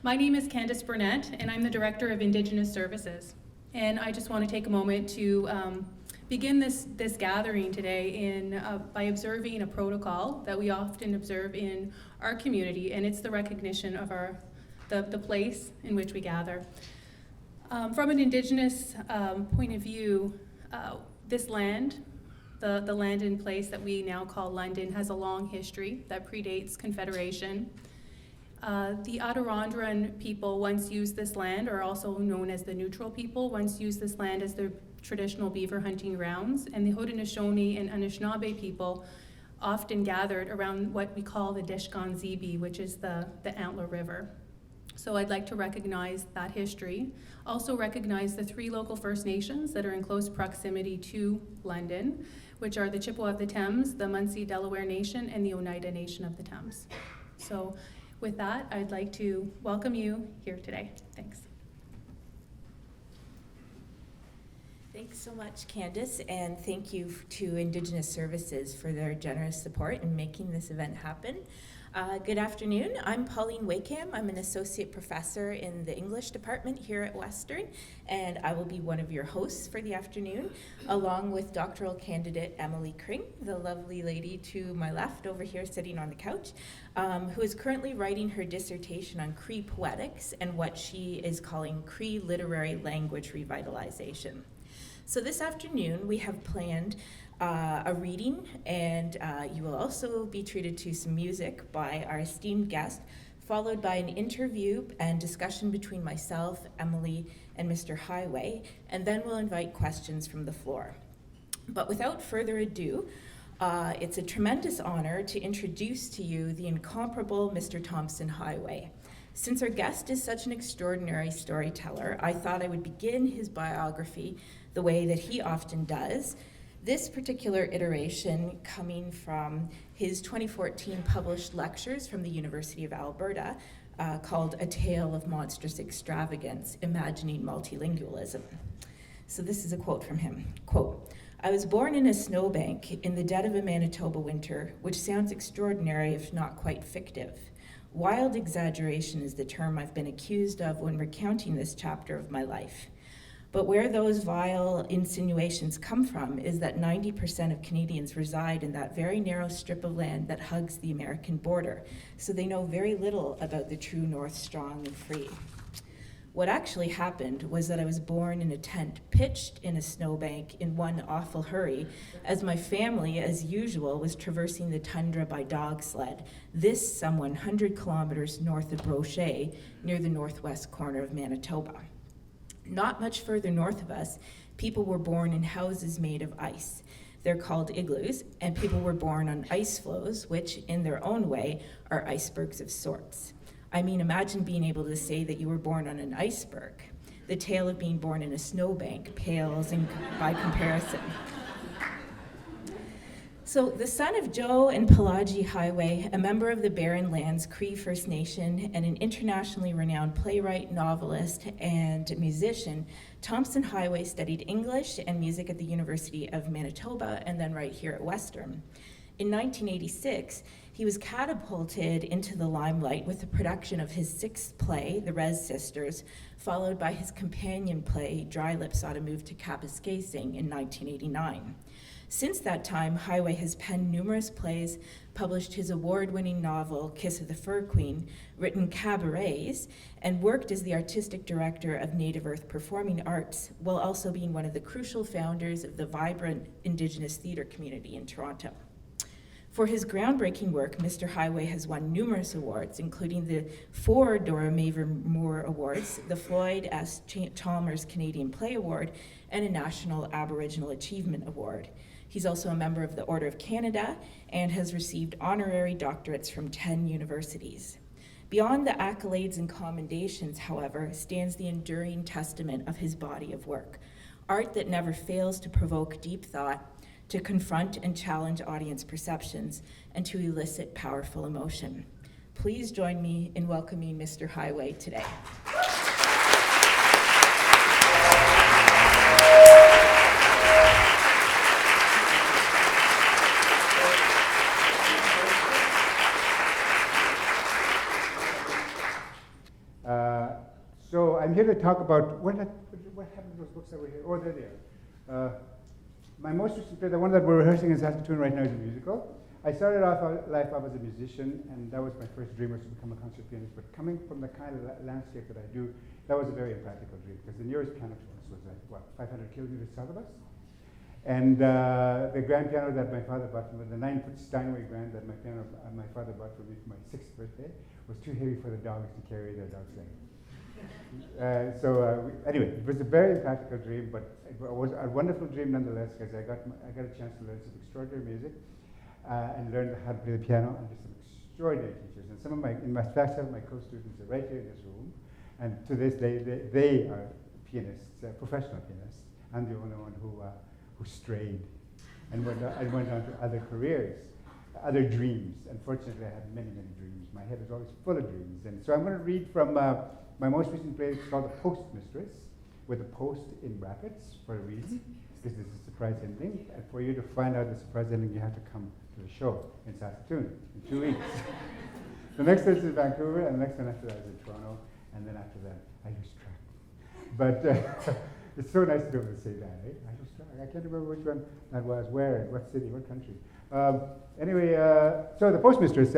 My name is Candace Burnett, and I'm the Director of Indigenous Services. And I just want to take a moment to begin this gathering today by observing a protocol that we often observe in our community, and it's the recognition of the place in which we gather. From an Indigenous point of view, this land, the land and place that we now call London, has a long history that predates Confederation. The Adirondack people once used this land, or also known as the Neutral people, once used this land as their traditional beaver hunting grounds, and the Haudenosaunee and Anishinaabe people often gathered around what we call the Dishkon-Zibi, which is the Antler River. So I'd like to recognize that history. Also recognize the 3 local First Nations that are in close proximity to London, which are the Chippewa of the Thames, the Munsee Delaware Nation, and the Oneida Nation of the Thames. So with that, I'd like to welcome you here today. Thanks. Thanks so much, Candace, and thank you to Indigenous Services for their generous support in making this event happen. Good afternoon. I'm Pauline Wakeham. I'm an associate professor in the English department here at Western, and I will be one of your hosts for the afternoon, along with doctoral candidate Emily Kring, the lovely lady to my left over here sitting on the couch, who is currently writing her dissertation on Cree poetics and what she is calling Cree literary language revitalization. So this afternoon we have planned a reading, and you will also be treated to some music by our esteemed guest, followed by an interview and discussion between myself, Emily, and Mr. Highway, and then we'll invite questions from the floor. But without further ado, it's a tremendous honor to introduce to you the incomparable Mr. Tomson Highway. Since our guest is such an extraordinary storyteller, I thought I would begin his biography the way that he often does. This particular iteration coming from his 2014 published lectures from the University of Alberta called A Tale of Monstrous Extravagance, Imagining Multilingualism. So this is a quote from him. Quote, "I was born in a snowbank in the dead of a Manitoba winter, which sounds extraordinary if not quite fictive. Wild exaggeration is the term I've been accused of when recounting this chapter of my life. But where those vile insinuations come from is that 90% of Canadians reside in that very narrow strip of land that hugs the American border, so they know very little about the true North strong and free. What actually happened was that I was born in a tent pitched in a snowbank in one awful hurry, as my family, as usual, was traversing the tundra by dog sled, this some 100 kilometers north of Brochet, near the northwest corner of Manitoba. Not much further north of us, people were born in houses made of ice. They're called igloos, and people were born on ice floes, which, in their own way, are icebergs of sorts. I mean, imagine being able to say that you were born on an iceberg. The tale of being born in a snowbank pales by comparison. So the son of Joe and Pelagie Highway, a member of the Barren Lands Cree First Nation, and an internationally renowned playwright, novelist, and musician, Tomson Highway studied English and music at the University of Manitoba and then right here at Western. In 1986, he was catapulted into the limelight with the production of his 6th play, The Rez Sisters, followed by his companion play, Lips Oughta Move to Kapuskasing in 1989. Since that time, Highway has penned numerous plays, published his award-winning novel, Kiss of the Fur Queen, written cabarets, and worked as the artistic director of Native Earth Performing Arts, while also being one of the crucial founders of the vibrant Indigenous theatre community in Toronto. For his groundbreaking work, Mr. Highway has won numerous awards, including the 4 Dora Maver Moore Awards, the Floyd S. Chalmers Canadian Play Award, and a National Aboriginal Achievement Award. He's also a member of the Order of Canada and has received honorary doctorates from 10 universities. Beyond the accolades and commendations, however, stands the enduring testament of his body of work, art that never fails to provoke deep thought, to confront and challenge audience perceptions, and to elicit powerful emotion. Please join me in welcoming Mr. Highway today. I'm here to talk about what happened to those books that were here. Oh, there they are. My most recent play, the one that we're rehearsing in Saskatoon right now, is a musical. I started off life as a musician, and that was my first dream, was to become a concert pianist. But coming from the kind of landscape that I do, that was a very impractical dream, because the nearest piano to us was like, what, 500 kilometers south of us? And the grand piano that my father bought for me, the 9-foot Steinway grand that my father bought for me for my 6th birthday, was too heavy for the dogs to carry their dog's leg. Anyway, it was a very impractical dream, but it was a wonderful dream nonetheless, because I got a chance to learn some extraordinary music and learn how to play the piano under some extraordinary teachers. And some of my co-students are right here in this room, and to this day they are pianists, professional pianists. I'm the only one who strayed and went on to other careers, other dreams. Unfortunately, I had many, many dreams. My head is always full of dreams. And so I'm going to read from my most recent play. It's called The Postmistress, with a post in brackets for a reason, because this is a surprise ending. And for you to find out the surprise ending, you have to come to the show in Saskatoon in 2 weeks. The next one is in Vancouver, and the next one after that is in Toronto, and then after that, I lose track. But it's so nice to be able to say that, eh? I lose track. I can't remember which one that was, where, what city, what country. So The Postmistress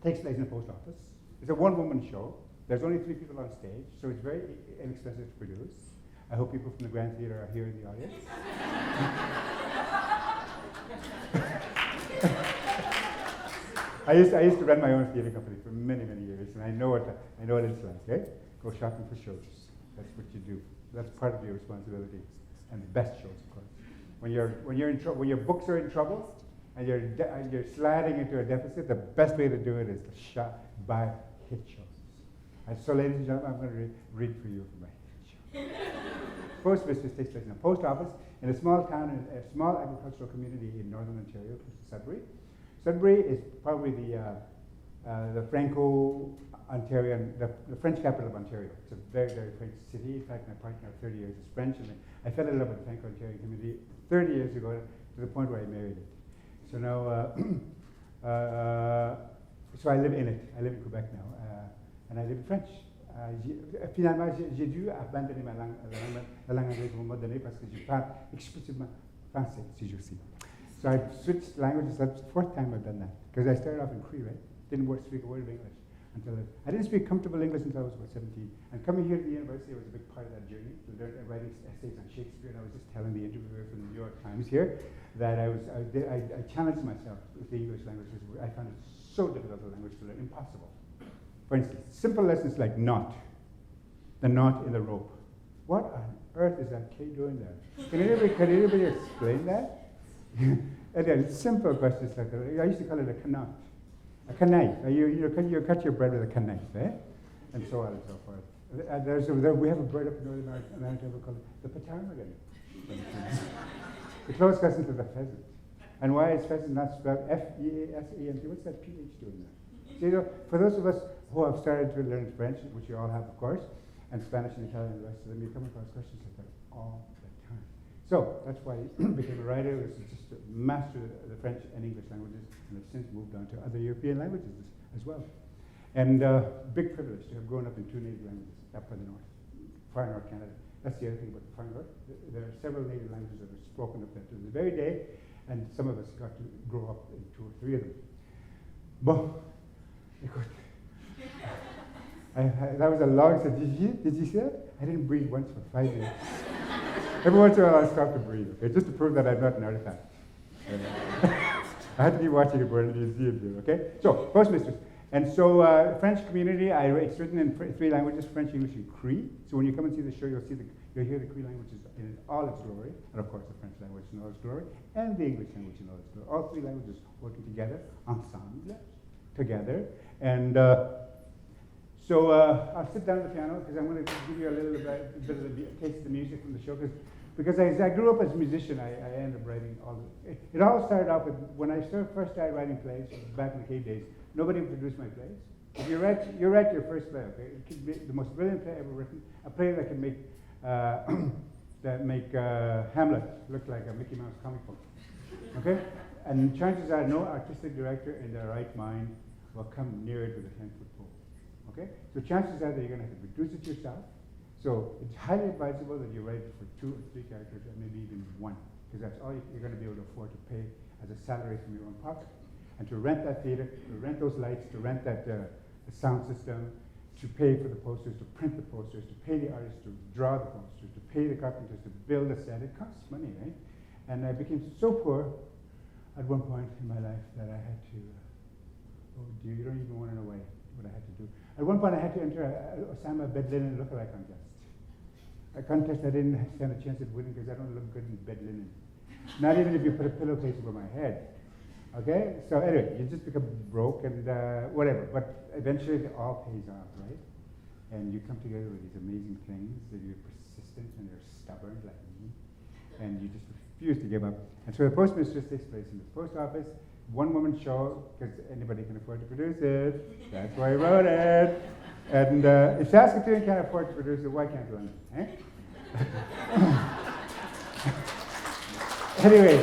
takes place in a post office. It's a one-woman show. There's only 3 people on stage, so it's very inexpensive to produce. I hope people from the Grand Theatre are here in the audience. I used to run my own theatre company for many, many years, and I know what it's like. Eh? Go shopping for shows. That's what you do. That's part of your responsibility, and the best shows, of course. When your books are in trouble, and you're sliding into a deficit, the best way to do it is to buy hit shows. And so, ladies and gentlemen, I'm going to read for you from my hit show. Postmistress takes place in a post office in a small town, in a small agricultural community in northern Ontario, close to Sudbury. Sudbury is probably the Franco-Ontarian, the French capital of Ontario. It's a very, very French city. In fact, my partner of 30 years is French, and I fell in love with the Franco-Ontarian community 30 years ago to the point where I married it. So now, so I live in it. I live in Quebec now, and I live in French. Finalement, j'ai dû abandonner la langue anglaise à un moment donné parce que je parle exclusivement français ces jours-ci. So I switched languages. That's the 4th time I've done that. Because I started off in Kring, right? Didn't speak a word of English until I didn't speak comfortable English until I was about 17. And coming here to the university was a big part of that journey, to learn writing essays on Shakespeare. And I was just telling the interviewer from the New York Times here that I challenged myself with the English language. I found it so difficult a language to learn, impossible. For instance, simple lessons like knot, the knot in the rope. What on earth is that K doing there? Can anybody explain that? And then simple questions like that. I used to call it a knot, a knife. You cut your bread with a knife, eh? And so on and so forth. We have a bird up in Northern America called the ptarmigan. The close cousin to the pheasant. And why is pheasant not spelled F-E-A-S-E-N-T? What's that PH doing there? So, you know, for those of us who have started to learn French, which you all have, of course, and Spanish and Italian and the rest of them, you come across questions like that all the time. So that's why I became a writer, was just to master the French and English languages, and have since moved on to other European languages as well. And big privilege to have grown up in 2 native languages up in the north, far north Canada. That's the other thing about the far north. There are several native languages that are spoken up there to this very day, and some of us got to grow up in 2 or 3 of them. Bon, écoute. That was a long set. Did you see that? I didn't breathe once for 5 minutes. Every once in a while I stop to breathe, okay? Just to prove that I'm not an artifact. I had to be watching it in the museum here, okay? So, Postmistress. And so, French community, it's written in 3 languages, French, English, and Cree. So when you come and see the show, you'll hear the Cree language in all its glory, and of course the French language in all its glory, and the English language in all its glory. All 3 languages working together, ensemble, together. And so I'll sit down at the piano because I'm going to give you a little bit of the taste of the music from the show. Because as I grew up as a musician, I ended up writing all the... It all started off with, when I first started writing plays, back in the cave days, nobody produced my plays. If you write your first play, okay? It could be the most brilliant play ever written, a play that can make Hamlet look like a Mickey Mouse comic book, okay? And chances are no artistic director in their right mind will come near it with a 10-foot pole, Okay? So chances are that you're going to have to produce it yourself. So it's highly advisable that you write for 2 or 3 characters, and maybe even 1, because that's all you're going to be able to afford to pay as a salary from your own pocket. And to rent that theater, to rent those lights, to rent that the sound system, to pay for the posters, to print the posters, to pay the artists to draw the posters, to pay the carpenters to build the set. It costs money, right? And I became so poor at one point in my life that I had to, oh dear, you don't even want to know what I had to do. At one point I had to enter a Osama bed linen lookalike contest. A contest I didn't stand a chance at winning because I don't look good in bed linen. Not even if you put a pillowcase over my head. Okay? So anyway, you just become broke and whatever. But eventually it all pays off, right? And you come together with these amazing things, that you're persistent and you're stubborn like me, and you just refuse to give up. And so the Postmistress takes place in the post office, one-woman show, because anybody can afford to produce it. That's why I wrote it. And if Saskatoon can't afford to produce it, why can't London? Eh? Anyway,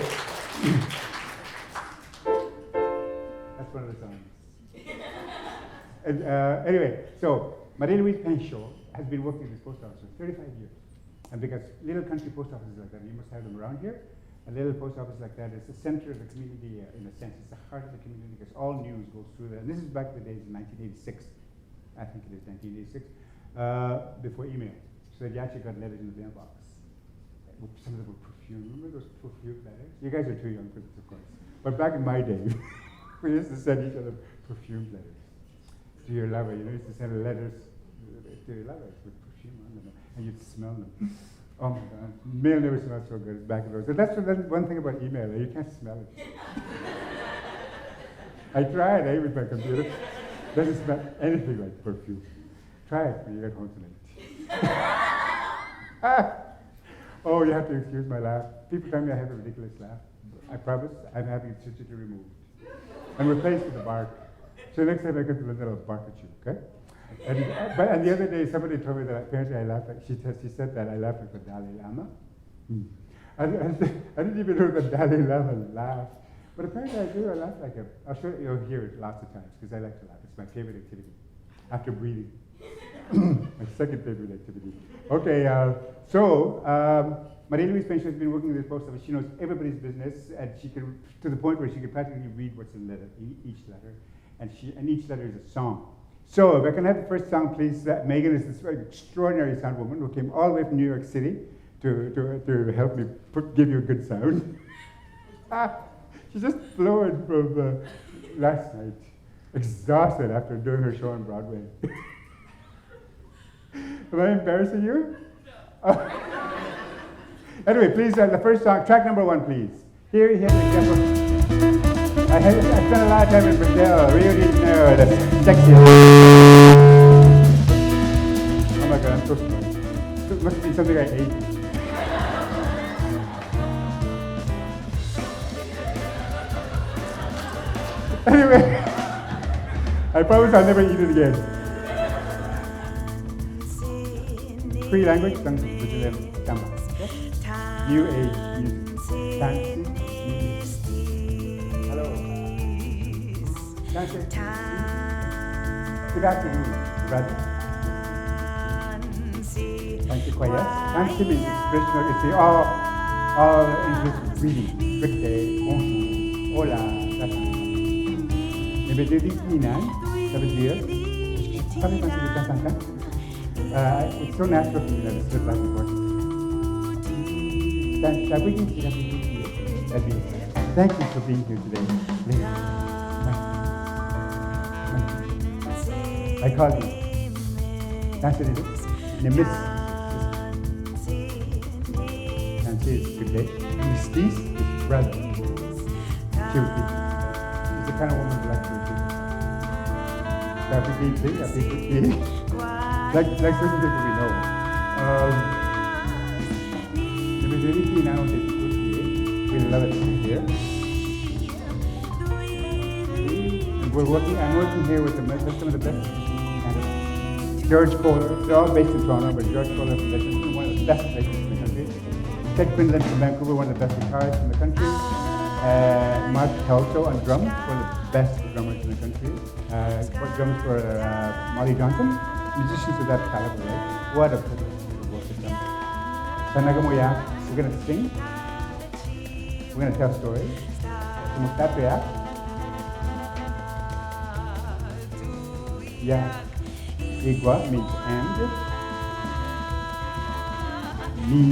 that's one of the songs. And anyway, so Marie-Louise Pinchot has been working in this post office for 35 years. And because little country post offices like that, you must have them around here. A little post office like that is the center of the community in a sense. It's the heart of the community because all news goes through there. And this is back in the days of 1986. I think it is 1986, before email. So that you actually got letters in the mailbox. Some of them were perfume. Remember those perfume letters? You guys are too young for this, of course. But back in my day, we used to send each other perfume letters. To your lover, you used to send letters to your lovers with perfume on them, and you'd smell them. Oh my God, mail never smelled so good as back in those days. That's one thing about email, you can't smell it. I tried, with my computer. Doesn't smell anything like perfume. Try it when you get home tonight. Oh, you have to excuse my laugh. People tell me I have a ridiculous laugh. I promise I'm having it surgically removed and replaced with a bark. So next time I come to London, I'll bark at you, okay? And the other day, somebody told me that apparently I laughed like, she said that I laughed like the Dalai Lama. I didn't even know the Dalai Lama laughed. But apparently I do, I laugh like him. You'll hear it lots of times, because I like to laugh. It's my favorite activity, after breathing. My second favorite activity. Okay, Marie-Louise Pinchot has been working in this post office. She knows everybody's business, and she can, to the point where she can practically read what's in each letter. And each letter is a song. So if I can have the first song, please. Megan is this extraordinary sound woman who came all the way from New York City to help me give you a good sound. She just flew in from last night, exhausted after doing her show on Broadway. Am I embarrassing you? No. Anyway, please, the first song, track number 1, please. Here's an example. I spent a lot of time in Brazil, Rio de Janeiro, the sexy. Oh my God, I'm so smart. It must be something I ate. Anyway, I promise I'll never eat it again. Free language, Brazilian samba. New age music. Dancing. Hello. Dancing. Good afternoon, brother. Thank you, Kwaya. Dancing means expression. It's all English greeting. Good day, bonjour, hola, that kind of stuff. Mais je dis Minan, ça veut dire, je parle français de it's so natural for me that it's just like important. Thank you for being here today. I call you. That's what it is. Nimis. Nancy is good day. Mistis is brother. She would be. She's the kind of woman who likes to be. Like certain people we know. The majority now that you put here, we love it here. And I'm working here with some of the best musicians in Canada. George Kohler, they're all based in Toronto, but George Kohler from Edmonton, one of the best places in the country. Ted Quinlan from Vancouver, one of the best guitarists in the country. Mark Kelso on drums, one of the best drummers in the country. Drums for Molly Johnson. Musicians of that caliber, right? What a privilege to work with them. Sanagamoya, we're going to sing. We're going to tell stories. Sumuktatriya. Yeah. Igwa means and. Me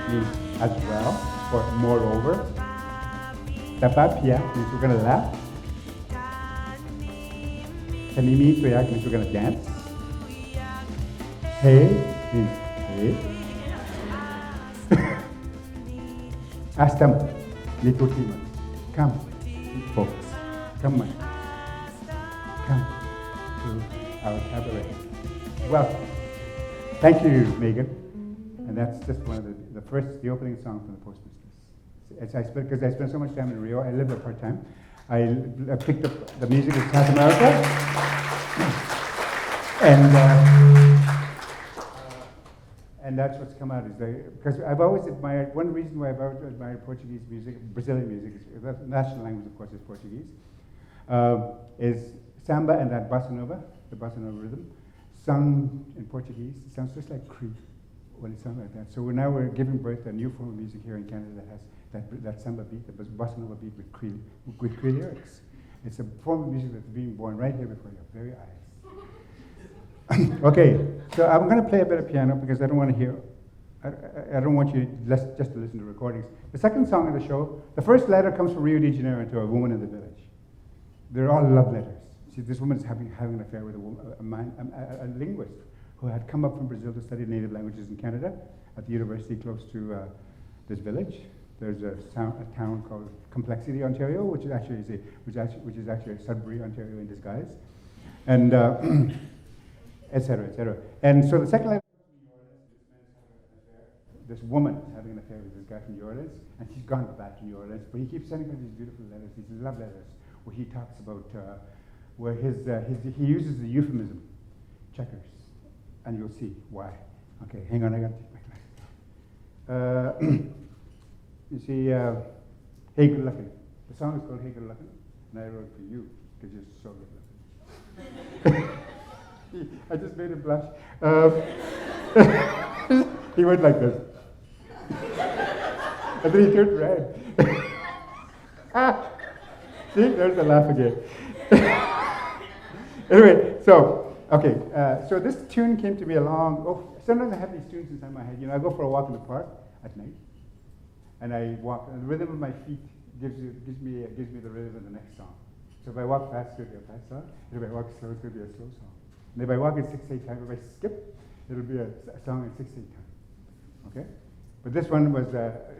means as well, or moreover. Tapapia means we're going to laugh. Kanimi Tuyak means we're going to dance. Hey means hey. Astam, Litutima. Come, folks. Come on. Come to our cabaret. Welcome. Thank you, Megan. And that's just one of the opening song from the Postmistress. Because I spent so much time in Rio, I lived there part-time. I picked up the music of South America. And that's what's come out. Because I've always admired, one reason why I've always admired Portuguese music, Brazilian music, the national language, of course, is Portuguese, is samba and that bossa nova, the bossa nova rhythm, sung in Portuguese. It sounds just like Cree when it sounds like that. So now we're giving birth to a new form of music here in Canada that has that samba beat, the bossa nova beat with Cree lyrics. It's a form of music that's being born right here before your very eyes. Okay, so I'm going to play a bit of piano because I don't want to hear, I don't want you just to listen to recordings. The second song of the show, the first letter comes from Rio de Janeiro to a woman in the village. They're all love letters. See, this woman is having an affair with a linguist who had come up from Brazil to study native languages in Canada at the university close to this village. There's a town called Complexity, Ontario, which is actually a Sudbury, Ontario in disguise, and et cetera, et cetera. And so the second letter comes from New Orleans. This woman is having an affair with this guy from New Orleans, and she's gone back to New Orleans, but he keeps sending her these beautiful letters, these love letters, where he talks about where he uses the euphemism checkers, and you'll see why. Okay, hang on, I got to take my glasses. You see, Hey Good Looking. The song is called Hey Good Looking, and I wrote it for you because you're so good looking. I just made him blush. He went like this. And then he turned red. See, there's the laugh again. Anyway, so, okay, so this tune came to me sometimes I have these tunes inside my head. You know, I go for a walk in the park at night, and I walk, and the rhythm of my feet gives me the rhythm of the next song. So if I walk fast, it's going to be a fast song. And if I walk slow, it's going to be a slow song. And if I walk in 6/8 time, if I skip, it'll be a song in 6/8 time. Okay? But this one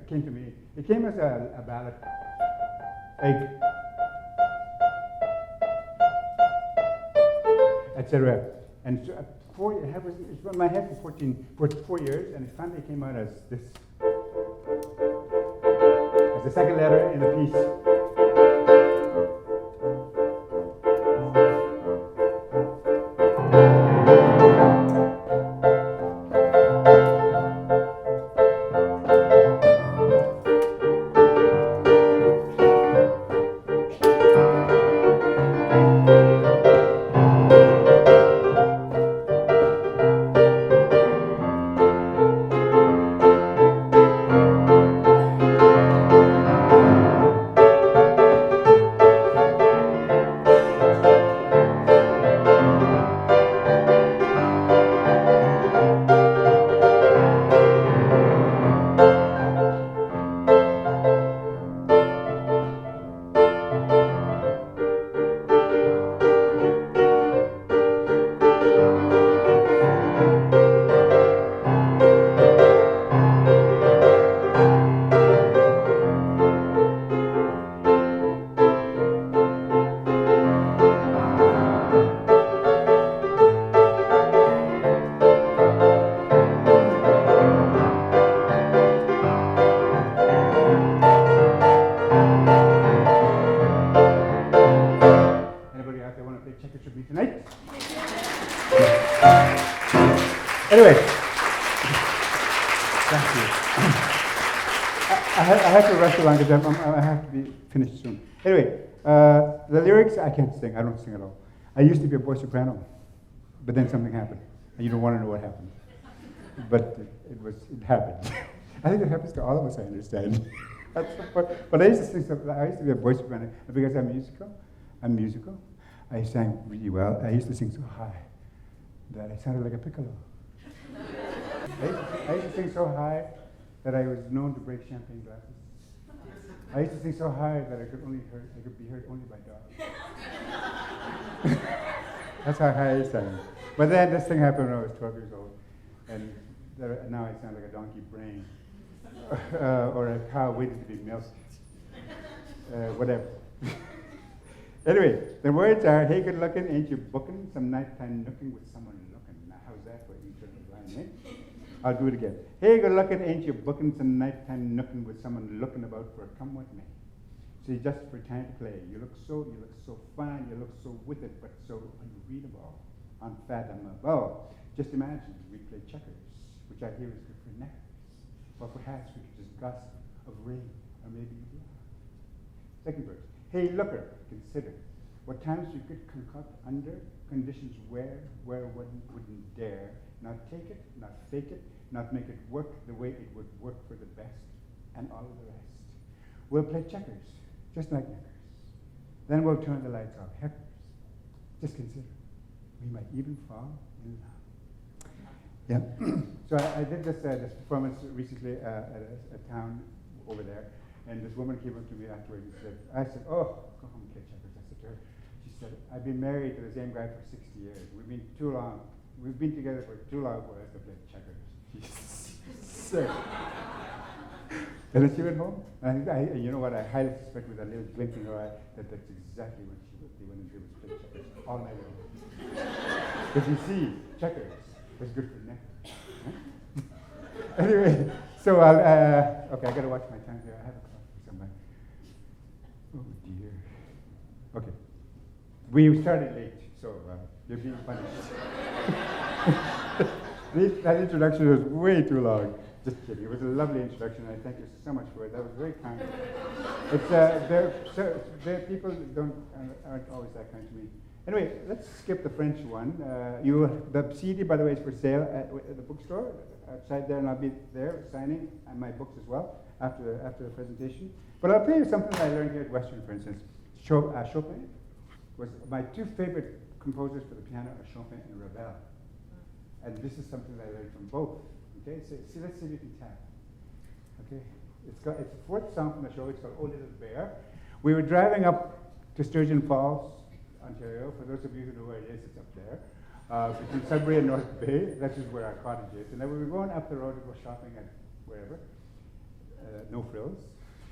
came to me. It came as a ballad. Etc. And so it was in my head for 4 years, and it finally came out as this. As the second letter in the piece. Anyway, thank you. I have to rush along because I have to be finished soon. Anyway, the lyrics, I can't sing. I don't sing at all. I used to be a boy soprano, but then something happened, and you don't want to know what happened. But it happened. I think it happens to all of us, I understand. But I used to sing, I used to be a voice soprano, and because I'm musical, I sang really well. I used to sing so high that I sounded like a piccolo. I used to sing so high that I was known to break champagne glasses. I used to sing so high that I could be heard only by dogs. That's how high I sang. But then this thing happened when I was 12 years old, and now I sound like a donkey brain. Or a cow waiting to be milked. Whatever. Anyway, the words are, hey, good looking, ain't you booking? Some nighttime nooking with someone looking. Now, how's that for internal line, eh? I'll do it again. Hey, good looking, ain't you booking? Some nighttime nooking with someone looking about for a come with me. See, just for time to play. You look so fine, you look so with it, but so unreadable, unfathomable. Just imagine, we play checkers, which I hear is good for neckers. Or perhaps we could discuss of rain, or maybe blood. Second verse. Hey, looker, consider what times you could concoct under conditions where one wouldn't dare not take it, not fake it, not make it work the way it would work for the best, and all of the rest. We'll play checkers, just like neckers. Then we'll turn the lights off, heckers. Just consider, we might even fall in love. Yeah. So I did this performance recently at a town over there, and this woman came up to me afterwards and said, oh, go home and play checkers. I said to her, she said, I've been married to the same guy for 60 years. We've been together for too long for us to play checkers. So, and then she went home, and you know what, I highly suspect with a little glint in her eye that that's exactly what they went and did, was play checkers all night long. Because you see, checkers was good for neck. Huh? Anyway, so okay, I gotta watch my time here. I have a clock for somebody. Oh dear. Okay. We started late, so you're being punished. That introduction was way too long. Just kidding. It was a lovely introduction, and I thank you so much for it. That was very kind. It's people aren't always that kind to me. Anyway, let's skip the French one. The CD, by the way, is for sale at the bookstore outside there, and I'll be there signing and my books as well after the presentation. But I'll tell you something that I learned here at Western, for instance. Chopin was my two favorite composers for the piano are Chopin and Ravel, and this is something that I learned from both. Okay, so let's see if you can tell. Okay, it's the fourth song from the show. It's called "Oh Little Bear." We were driving up to Sturgeon Falls, Ontario. For those of you who know where it is, it's up there. Between Sudbury and North Bay, that is where our cottage is. And then we were going up the road to go shopping at wherever. No frills.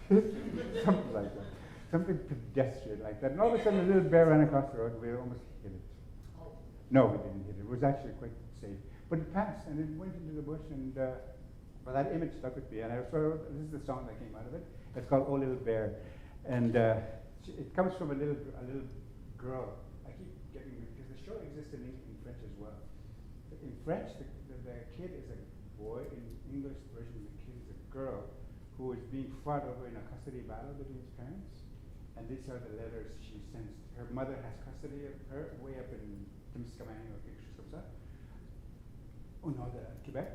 Something like that. Something pedestrian like that. And all of a sudden, a little bear ran across the road, and we almost hit it. No, we didn't hit it. It was actually quite safe. But it passed, and it went into the bush, and well, that image stuck with me. And this is the song that came out of it. It's called "Oh Little Bear." And it comes from a little girl. I keep getting it because the show exists in French as well. In French, the kid is a boy. In English version, the kid is a girl who is being fought over in a custody battle between his parents. And these are the letters she sends. Her mother has custody of her way up in Kapuskasing or quelque chose comme ça. Au nord de Quebec,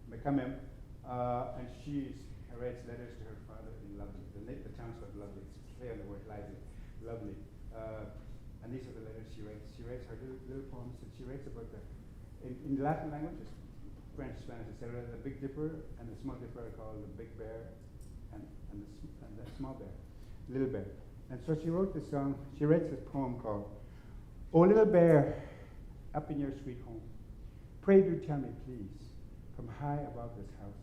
mais quand même. And she writes letters to her father in Lovely. The town's called Lovely. It's a play on the word lively. Lovely. And these are the letters she writes. She writes her little poems that she writes about in Latin languages, French, Spanish, etc. The Big Dipper and the Small Dipper are called the Big Bear and the Small Bear, Little Bear. And so she wrote this song. She writes this poem called "Oh Little Bear, up in your sweet home, pray do tell me please, from high above this house,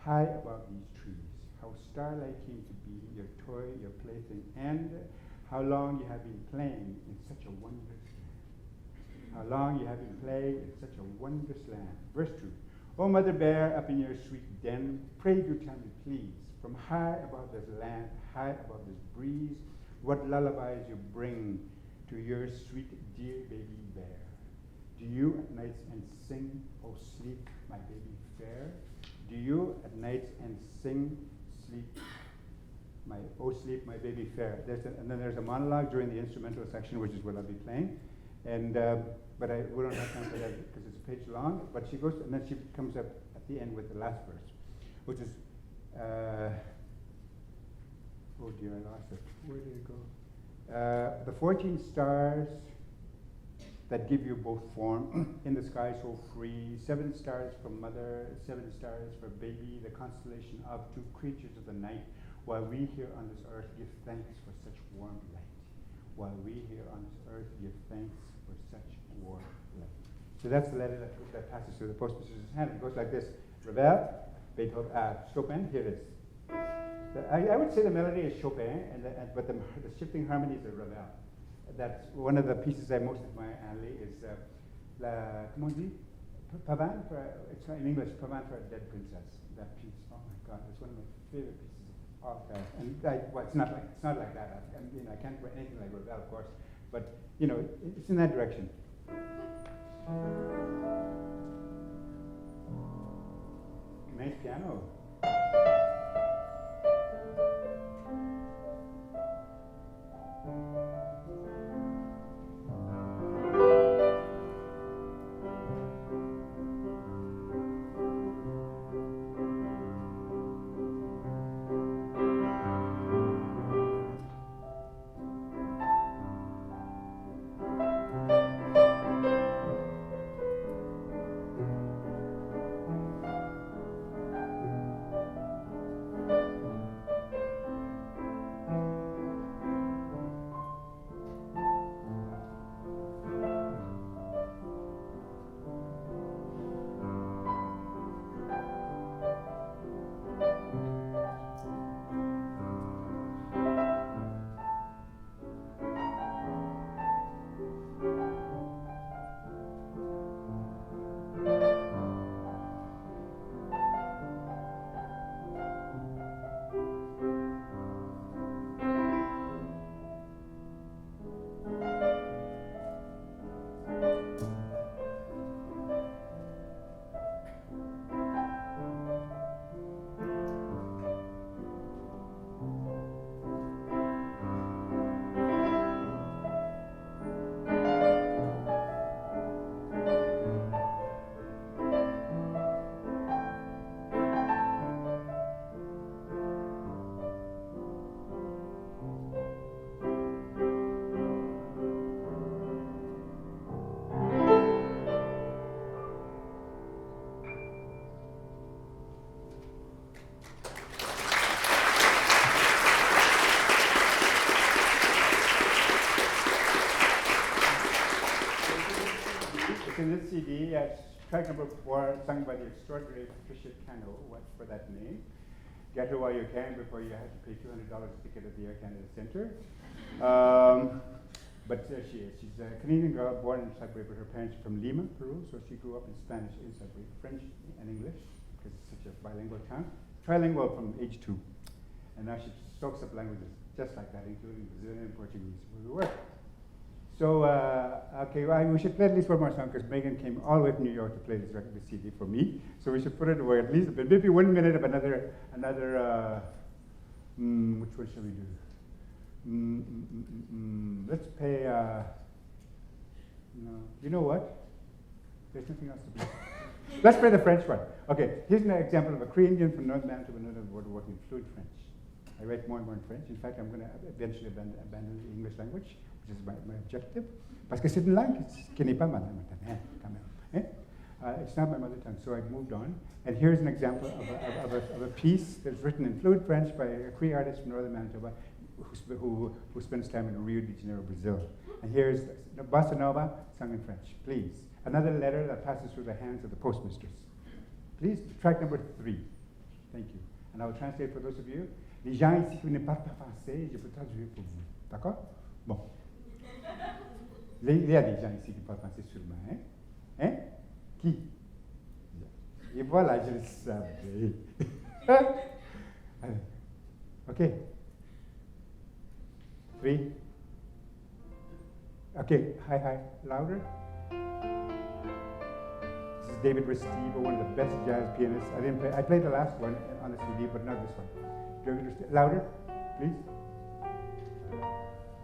high above these trees, how starlight came to be your toy, your plaything, and how long you have been playing in such a wondrous land. How long you have been playing in such a wondrous land." Verse 2. "Oh, Mother Bear, up in your sweet den, pray do tell me, please, from high above this land, high above this breeze, what lullabies you bring to your sweet, dear baby bear. Do you at nights and sing, oh sleep, my baby fair? Do you at nights and sing, sleep, my baby fair. And then there's a monologue during the instrumental section, which is what I'll be playing. And but we don't have time for that because it's a page long. But she goes, and then she comes up at the end with the last verse, which is, oh dear, I lost it. Where did it go? The 14 stars that give you both form in the sky so free, 7 stars for mother, 7 stars for baby, the constellation of 2 creatures of the night, while we here on this earth give thanks for such warm light. While we here on this earth give thanks for such warm light. So that's the letter that passes through the postmistress's hand. It goes like this: Ravel, Beethoven, Chopin. Here it is. I would say the melody is Chopin, but the shifting harmonies are Ravel. That's one of the pieces I most admire, Anne, is comment on dit? Pavane for, it's in English, Pavane for a Dead Princess. That piece, oh my God, it's one of my favorite pieces of all time. And well, it's not like that. I can't write anything like Ravel, of course, but it's in that direction. Nice piano. In this CD, track number 4, sung by the extraordinary Patricia Cano. What for that name? Get her while you can before you have to pay $200 a ticket at the Air Canada Centre. But there she is. She's a Canadian girl born in Sudbury, but her parents are from Lima, Peru, so she grew up in Spanish in Sudbury, French and English, because it's such a bilingual town. Trilingual from age 2. And now she soaks up languages just like that, including Brazilian and Portuguese, where we work. So, okay, well, we should play at least one more song, because Megan came all the way from New York to play this record, this CD for me. So we should put it away at least a bit, maybe 1 minute of another which one shall we do? Let's play, no, you know what? There's nothing else to play. Let's play the French one. Okay, here's an example of a Cree Indian from North Manitoba, another word working fluent French. I write more and more in French. In fact, I'm going to eventually abandon the English language, which is my objective. Parce que c'est une langue qui n'est pas ma langue maternelle, quand même. It's not my mother tongue, so I've moved on. And here's an example of a piece that's written in fluent French by a Cree artist from Northern Manitoba who spends time in Rio de Janeiro, Brazil. And here's Bossa Nova sung in French, please. Another letter that passes through the hands of the postmistress. Please, track number 3. Thank you. And I will translate for those of you. Les gens ici qui ne parlent pas français, je peux traduire pour vous. D'accord? Bon. Il y a des gens ici qui parlent français sûrement, hein? Hein? Qui? Et voilà, je le savais. Okay. 3. Okay, hi, louder. This is David Restivo, one of the best jazz pianists. I played the last one on the CD, but not this one. Louder, please.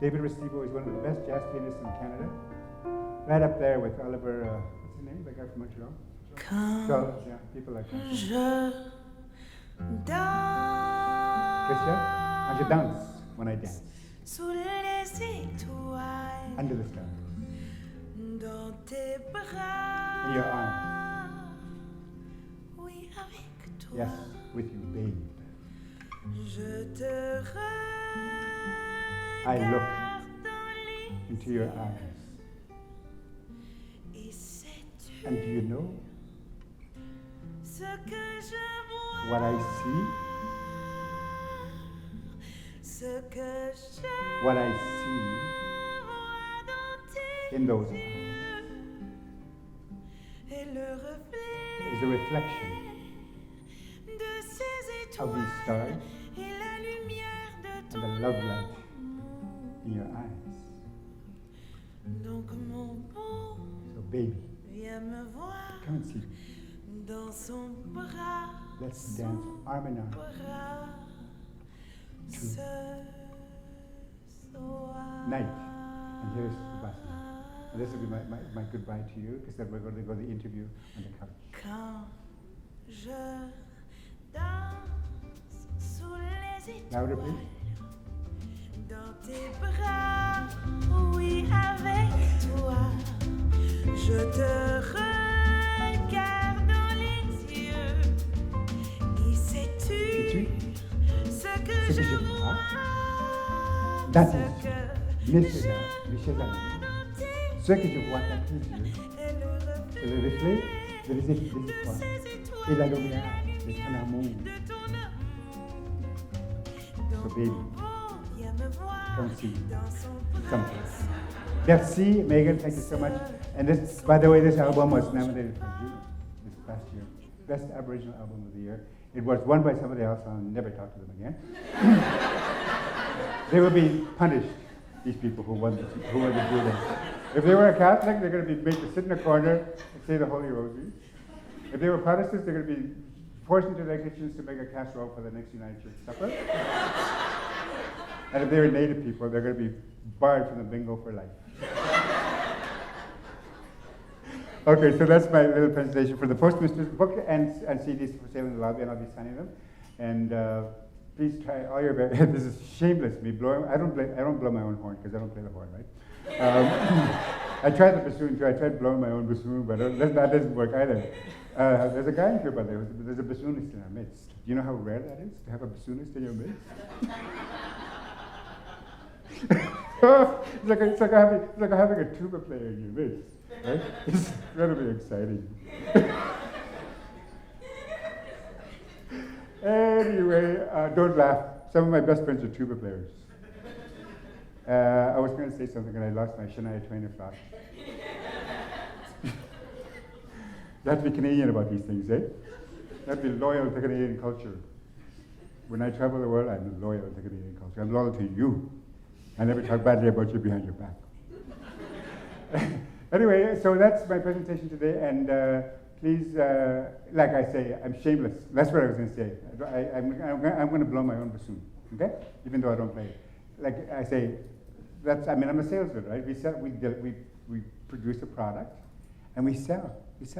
David Restivo is one of the best jazz pianists in Canada. Right up there with Oliver, what's his name? That guy from Montreal? So, yeah, people like that. Tricia, I should dance when I dance. Under the stars. In your arms. Yes, with you, babe. I look into your eyes. And do you know what I see? What I see in those eyes is a reflection of these stars and the love light in your eyes. So baby, come and see me. Let's dance arm in arm tonight. And here's the bus. And this will be my goodbye to you, because then we're going to go to the interview on the couch. Louder, please. Dans tes bras, oui, avec toi, je te regarde dans les yeux. Et sais-tu ce que je vois? That is, messieurs, mes amis, ce que je vois dans tes yeux, c'est le reflet des étoiles et la lumière de ton amour. So baby, come see someplace. Merci, Megan, thank you so much. And this, by the way, this album was nominated for June this past year. Best Aboriginal Album of the Year. It was won by somebody else, I'll never talk to them again. They will be punished, these people who won the Jury. If they were a Catholic, they're going to be made to sit in a corner and say the Holy Rosary. If they were Protestants, they're going to be forced into their kitchens to make a casserole for the next United Church supper. And if they were Native people, they're going to be barred from the bingo for life. Okay, so that's my little presentation for the Postmistress book and CDs for sale in the lobby, and I'll be signing them. And please try all your best. This is shameless, me blowing. I don't blow my own horn because I don't play the horn, right? I tried the bassoon too. I tried blowing my own bassoon, but that doesn't work either. There's a guy in here, by the way. There's a bassoonist in our midst. Do you know how rare that is to have a bassoonist in your midst? It's like having a tuba player in your midst, right? It's incredibly exciting. Anyway, don't laugh. Some of my best friends are tuba players. I was going to say something and I lost my Shania train of thought. You have to be Canadian about these things, eh? You have to be loyal to Canadian culture. When I travel the world, I'm loyal to Canadian culture. I'm loyal to you. I never talk badly about you behind your back. Anyway, so that's my presentation today, and please, like I say, I'm shameless. That's what I was going to say. I'm going to blow my own bassoon, okay? Even though I don't play it. Like I say, I'm a salesman, right? We produce a product, and we sell it.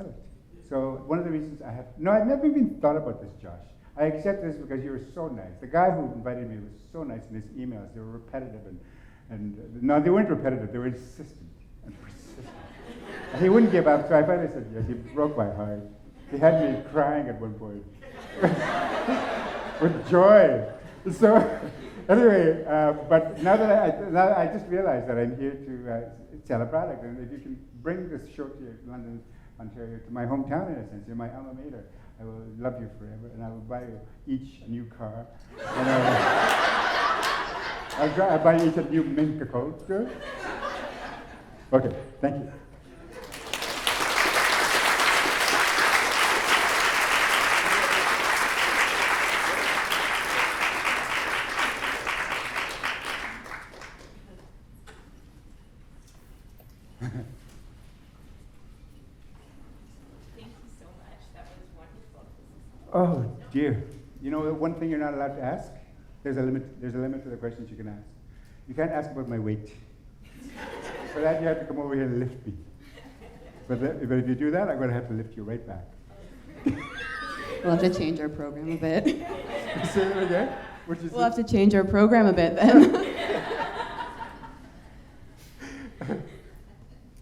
So one of the reasons I've never even thought about this, Josh. I accept this because you were so nice. The guy who invited me was so nice in his emails. They were repetitive and no, they weren't repetitive. They were insistent and persistent. And he wouldn't give up, so I finally said yes. He broke my heart. He had me crying at one point with joy. So anyway, but now I just realized that I'm here to sell a product, and if you can bring this show to London, Ontario, to my hometown in a sense, my alma mater, I will love you forever, and I will buy you each a new car. And I'll buy each a new mink coat. Okay, thank you. Oh, dear. You know, one thing you're not allowed to ask? There's a limit to the questions you can ask. You can't ask about my weight. For that, you have to come over here and lift me. But if you do that, I'm going to have to lift you right back. We'll have to change our program a bit. Say it again? We'll have to change our program a bit then.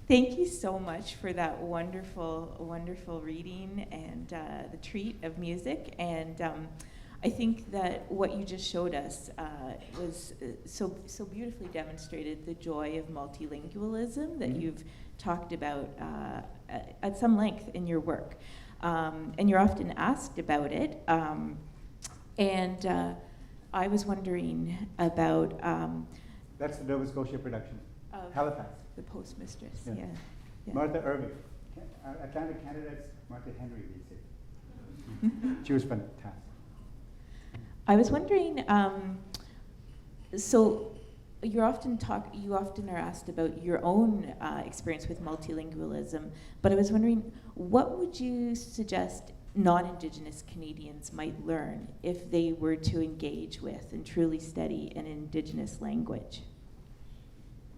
Thank you so much for that wonderful, wonderful reading and the treat of music. And I think that what you just showed us was so beautifully demonstrated the joy of multilingualism that you've talked about at some length in your work. And you're often asked about it. And I was wondering about... That's the Nova Scotia production. of Halifax. The postmistress, Yeah. yeah. Martha Irving. Atlantic candidates, Martha Henry, they say. She was fantastic. I was wondering, so you often are asked about your own experience with multilingualism, but I was wondering, what would you suggest non-Indigenous Canadians might learn if they were to engage with and truly study an Indigenous language?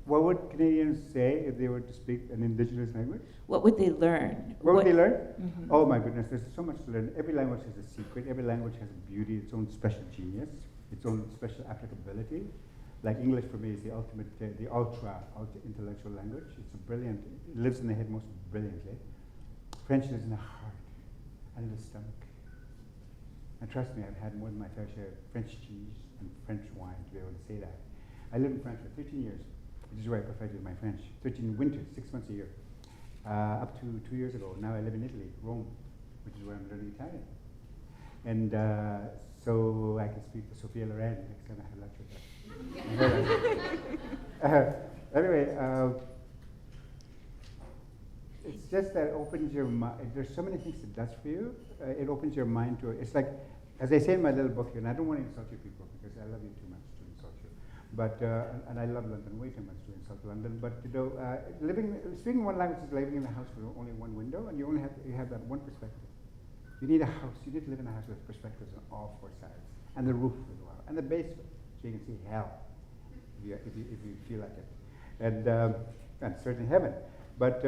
What would Canadians say if they were to speak an Indigenous language? What would they learn? What would they learn? Mhm. Oh my goodness, there's so much to learn. Every language has a secret. Every language has a beauty, its own special genius, its own special applicability. Like English for me is the ultimate, the ultra intellectual language. It's a brilliant, it lives in the head most brilliantly. French lives in the heart and in the stomach. And trust me, I've had more than my fair share of French cheese and French wine to be able to say that. I lived in France for 13 years, which is where I perfected my French. 13 winters, 6 months a year. Up to 2 years ago. Now I live in Italy, Rome, which is where I'm learning Italian. And so I can speak to Sophia Loren next time I have lecture there. Anyway, it's just that it opens your mind. There's so many things it does for you. It opens your mind to it. It's like, as I say in my little book here, and I don't want to insult you people because I love you too much to insult you. But and I love London way too much to insult London. But you know, speaking one language is living in a house with only one window, and you have that one perspective. You need a house. You need to live in a house with perspectives on all four sides, and the roof as well, and the basement, so you can see hell if you feel like it, and certainly heaven. But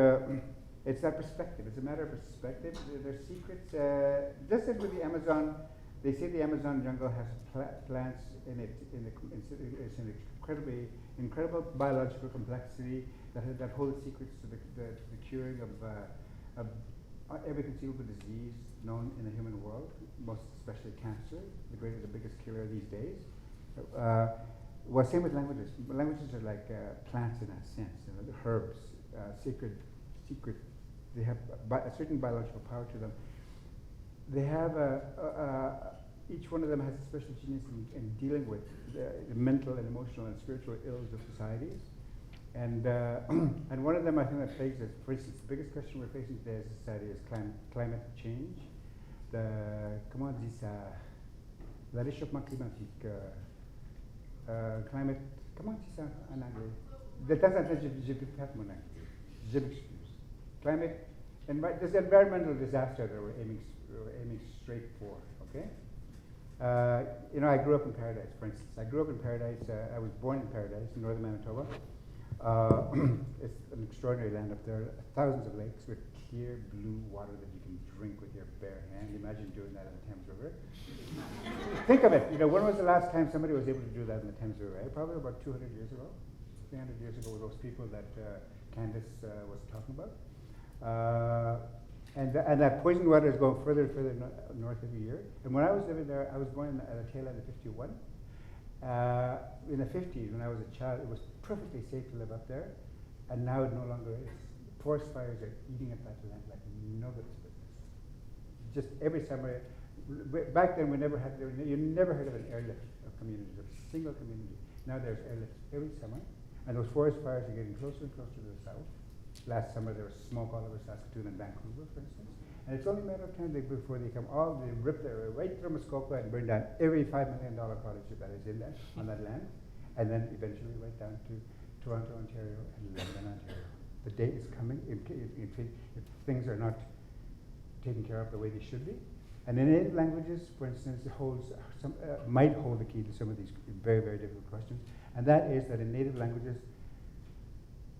it's that perspective. It's a matter of perspective. There's secrets. Just as with the Amazon, they say the Amazon jungle has plants in it. It's an incredible biological complexity that holds secrets to the curing of every conceivable disease known in the human world, most especially cancer, the biggest killer these days. Well, same with languages. Languages are like plants in that sense. You know, the herbs, secret. They have a certain biological power to them. They have each one of them has a special genius in dealing with the mental and emotional and spiritual ills of societies. And and one of them, I think, that plagues us. For instance, the biggest question we're facing today as a society is climate change. Comment on dit ça? Le réchauffement climatique. Climate. Comment on dit ça en anglais? De temps en temps, j'ai pu perdre mon anglais. Je m'excuse. Climate. And there's the environmental disaster that we're aiming straight for. Okay. You know, I grew up in Paradise, for instance. I grew up in Paradise. I was born in Paradise, in northern Manitoba. It's an extraordinary land up there. Thousands of lakes with clear blue water that you can drink with your bare hand. Imagine doing that in the Thames River. Think of it. You know, when was the last time somebody was able to do that in the Thames River? Probably about 200 years ago, 300 years ago, with those people that Candace was talking about. And that poisoned water is going further and further north every year. And when I was living there, I was born at the tail end of 51. In the 50s, when I was a child, it was perfectly safe to live up there, and now it no longer is. Forest fires are eating at that land like nobody's business. Just every summer, back then you never heard of an airlift of communities, of a single community. Now there's airlifts every summer, and those forest fires are getting closer and closer to the south. Last summer there was smoke all over Saskatoon and Vancouver, for instance. And it's only a matter of time before they come they rip their way right through Muskoka and burn down every $5 million cottage that is in there on that land, and then eventually right down to Toronto, Ontario, and London, Ontario. The day is coming if things are not taken care of the way they should be. And in native languages, for instance, it holds might hold the key to some of these very, very difficult questions. And that is that in native languages,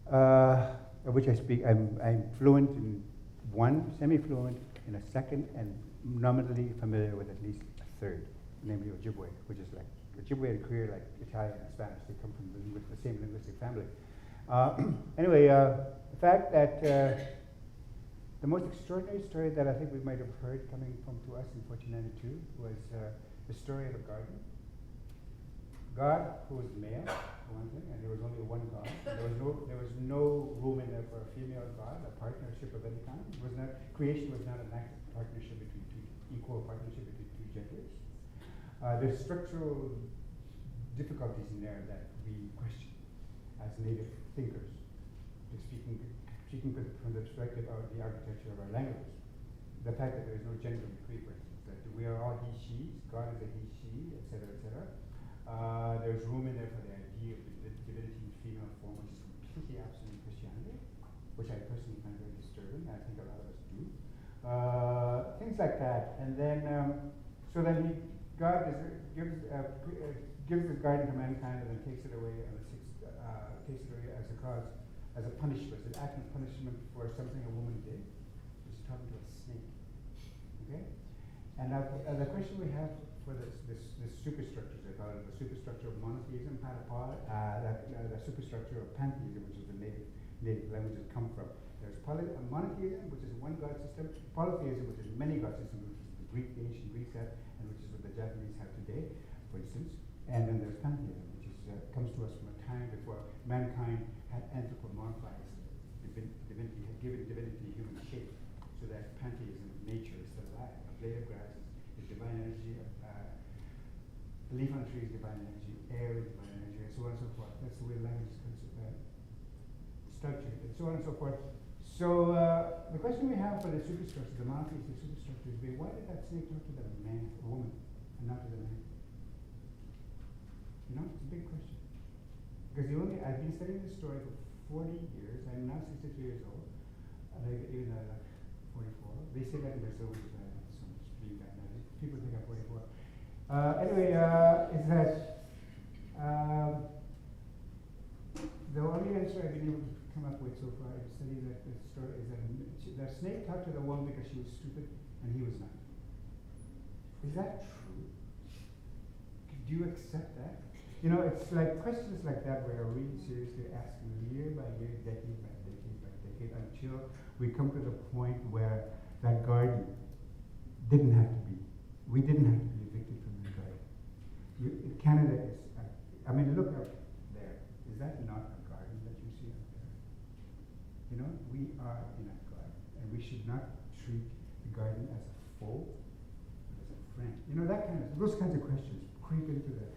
of which I speak, I'm fluent in one, semi-fluent in a second, and nominally familiar with at least a third, namely Ojibwe, which is like Ojibwe and Creole, like Italian and Spanish. They come from the same linguistic family. Anyway, the fact that the most extraordinary story that I think we might have heard coming to us in 1492 was the story of a garden. God, who was male, for one thing, and there was only one God. There was no room in there for a female God, a partnership of any kind. Creation was not an active partnership between equal partnership between two genders. There's structural difficulties in there that we question as native thinkers, speaking from the perspective of the architecture of our language. The fact that there is no gender decree, for instance, that we are all he, she's, God is a he, she, etc., etc. There's room in there for the idea of divinity in female form, which is completely absent in Christianity, which I personally find very disturbing. I think a lot of us do. Things like that, and then God gives the garden to mankind and then takes it away as a cause, as a punishment, an act of punishment for something a woman did. She's talking to a snake. Okay, and the question we have for this superstructures, I call it the superstructure of monotheism, the superstructure of pantheism, which is the native languages come from. There's monotheism, which is one God system, polytheism, which is many God systems, which is the ancient Greek set, and which is what the Japanese have today, for instance. And then there's pantheism, which comes to us from a time before mankind had anthropomorphized divinity, had given divinity human shape, so that pantheism of nature is still alive. A blade of grass is divine energy, a leaf on a tree is divine energy, air is divine energy, and so on and so forth. That's the way language is structured, and so on and so forth. So the question we have for the superstructure, the monotheistic superstructure, is why did that snake talk to the man or woman and not to the man? You know, it's a big question. Because I've been studying this story for 40 years. I'm now 63 years old. Even though I'm like 44. They say that in Brazil, which is not so much being that now. People think I'm 44. Anyway, is that the only answer I've been able to come up with so far in studying that story is that the snake talked to the woman because she was stupid and he was not. Is that true? Do you accept that? You know, it's like questions like that where are really seriously asking year by year, decade by decade by decade, until we come to the point where that garden didn't have to be. We didn't have to be evicted from the garden. Canada is, I mean, look up there. Is that not a garden that you see up there? You know, we are in a garden, and we should not treat the garden as a foe, but as a friend. You know, those kinds of questions creep into the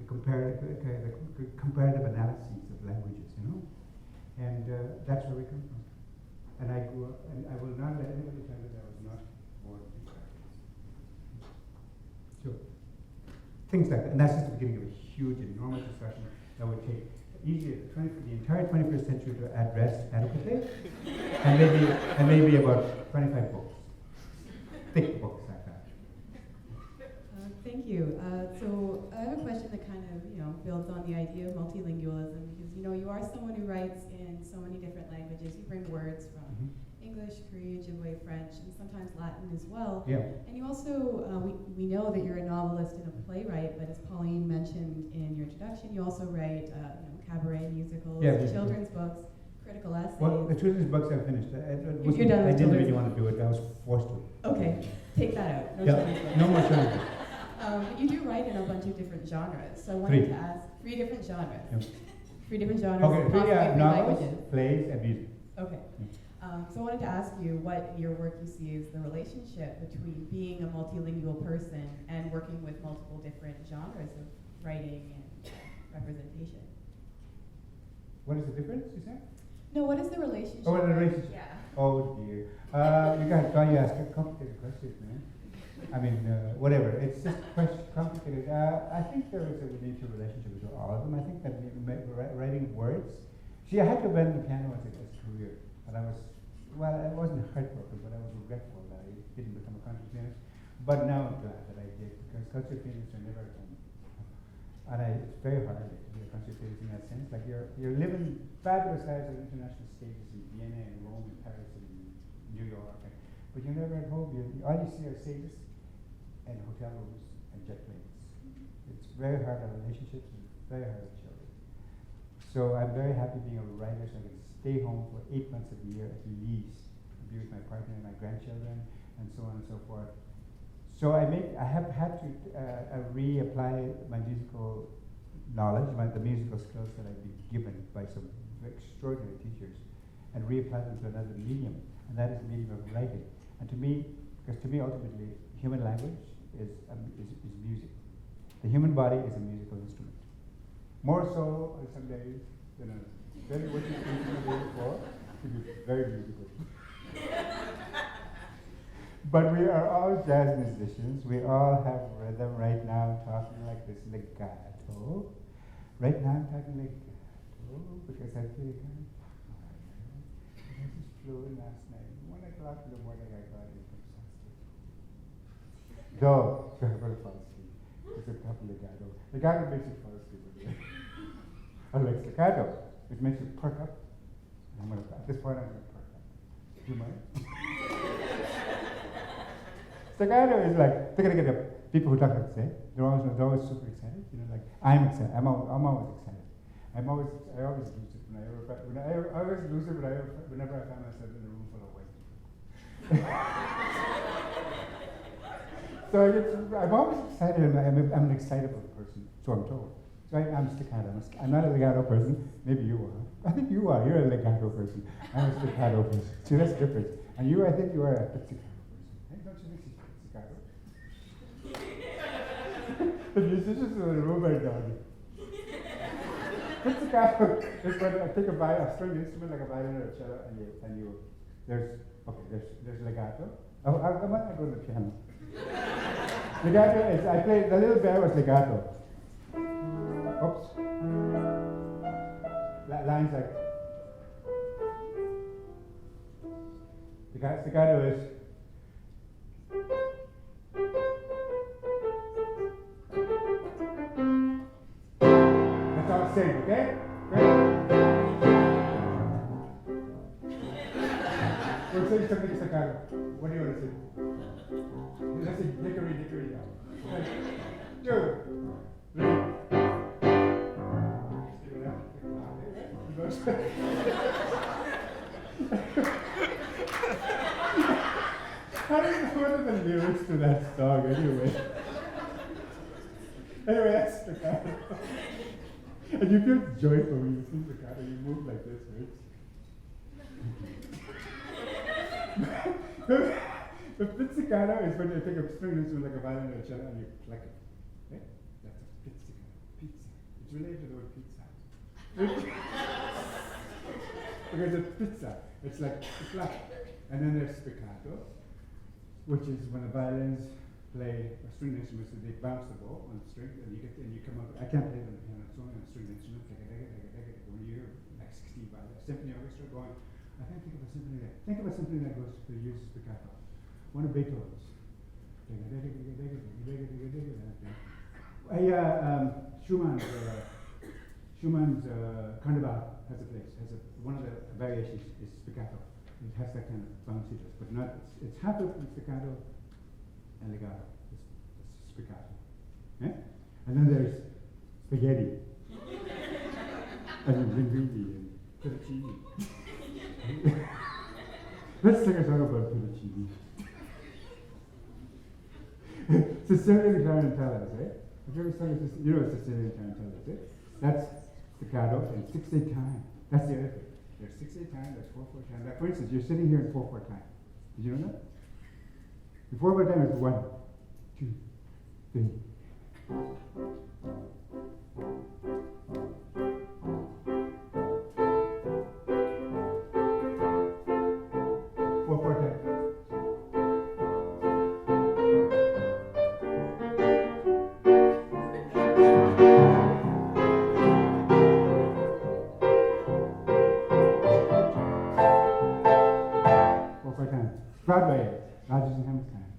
comparative analyses of languages, you know? And that's where we come from. And I grew up, and I will not let anybody tell me that I was not born in practice. So, things like that. And that's just the beginning of a huge, enormous discussion that would take easily the entire 21st century to address adequately, and maybe about 25 books. Thick books like that. Thank you. So I have a question that kind of, builds on the idea of multilingualism, because, you are someone who writes in so many different languages. You bring words from English, Korean, Ojibwe, French, and sometimes Latin as well. Yeah. And you also, we know that you're a novelist and a playwright, but as Pauline mentioned in your introduction, you also write cabaret musicals, children's books, critical essays. Well, the children's books I've finished. You're done with I didn't really want to do it. I was forced to. Okay, take that out. No children's books. No more children's books. But you do write in a bunch of different genres, so I wanted to ask 3 different genres. Yep. 3 different genres, Okay, possibly 3 novels, languages. plays, and music. Okay. So I wanted to ask you what in your work you see is the relationship between being a multilingual person and working with multiple different genres of writing and representation. What is the difference, you said? No, what is the relationship? Oh, the relationship. Yeah. Oh dear. You ask complicated questions, man. I mean, whatever. It's just complicated. I think there is a nature relationship between all of them. I think that writing words. See, I had to abandon the piano as a career, and I wasn't heartbroken, but I was regretful that I didn't become a concert pianist. But now I'm glad that I did, because country pianists are never at home. And it's very hard to be a country pianist in that sense. Like you're living fabulous lives on international stages in Vienna and Rome and Paris and New York, but you're never at home. All you see are stages and hotel rooms and jet planes. It's very hard on relationships and very hard on children. So I'm very happy being a writer, so I can stay home for 8 months of the year at least, and be with my partner and my grandchildren, and so on and so forth. So I have had to reapply my musical knowledge, the musical skills that I've been given by some extraordinary teachers, and reapply them to another medium, and that is the medium of writing. And to me, because to me ultimately, human language is music. The human body is a musical instrument. More so on some days than others. Then what you think the day before can be very musical. But we are all jazz musicians. We all have rhythm. Right now I'm talking like this legato. Right now I'm talking legato because I feel kind of tired. I just flew in last night. 1 o'clock in the morning I got in from Sunset. Though, I have a fall asleep. It's a couple legato. Legato makes you fall asleep. Unlike staccato, it makes you perk up. At this point I'm going to perk up. Do you mind? Staccato is like, they're going to get the people who talk like this, they're always super excited. You know, like, I'm excited. I'm always excited. I always lose it whenever I find myself in a room full of white people. So I'm always excited, and I'm an excitable person, so I'm told. So I'm staccato. I'm not a legato person. Maybe you are. I think you are. You're a legato person. I'm a staccato person. See, that's the difference. And you, I think you are a pizzicato person. Hey, don't you think she's pizzicato? The musicians in the room are done. Pizzicato is when I take a string instrument like a violin or a cello, and there's legato. I want to go to the piano. Legato is, I play, the little bear was legato. Oops. Lines like, legato is, that's all sing, okay? We'll sing something staccato. What do you want to sing? Let's sing dickory, dickory down. 1, 2, 3. What are the lyrics to that song anyway? Anyway, that's staccato. And you feel joyful when you sing staccato, you move like this, right? The pizzicato is when you take a string instrument like a violin or a cello and you pluck it. Right? That's a pizzicato. Pizza. It's related to the word pizza. Because it's pizza. It's like a pluck. And then there's spiccato, which is when the violins play a string instrument, so they bounce the bow on the string, and you come up. I can't play it on the piano, it's only on a string instrument. When you hear like 16 violins, symphony orchestra going. I can't think of a symphony that. Think of a symphony that uses spiccato. One of Beethoven's. Schumann's Carnival has a place. One of the variations is spiccato. It has that kind of bounciness, but not. It's half of staccato and legato. It's spiccato. Yeah? And then there's spaghetti and linguini and fettuccine. Let's sing a song about fettuccine. Sicilian tarantellas, eh? Have you ever sung a you know what Sicilian tarantellas, eh? That's staccato and 6/8 time. That's the other thing. There's 6/8 time, there's 4/4 time. Like for instance, you're sitting here in 4/4 time. Did you know that? The 4/4 time is 1, 2, 3. Broadway, Rogers and Hammerstein,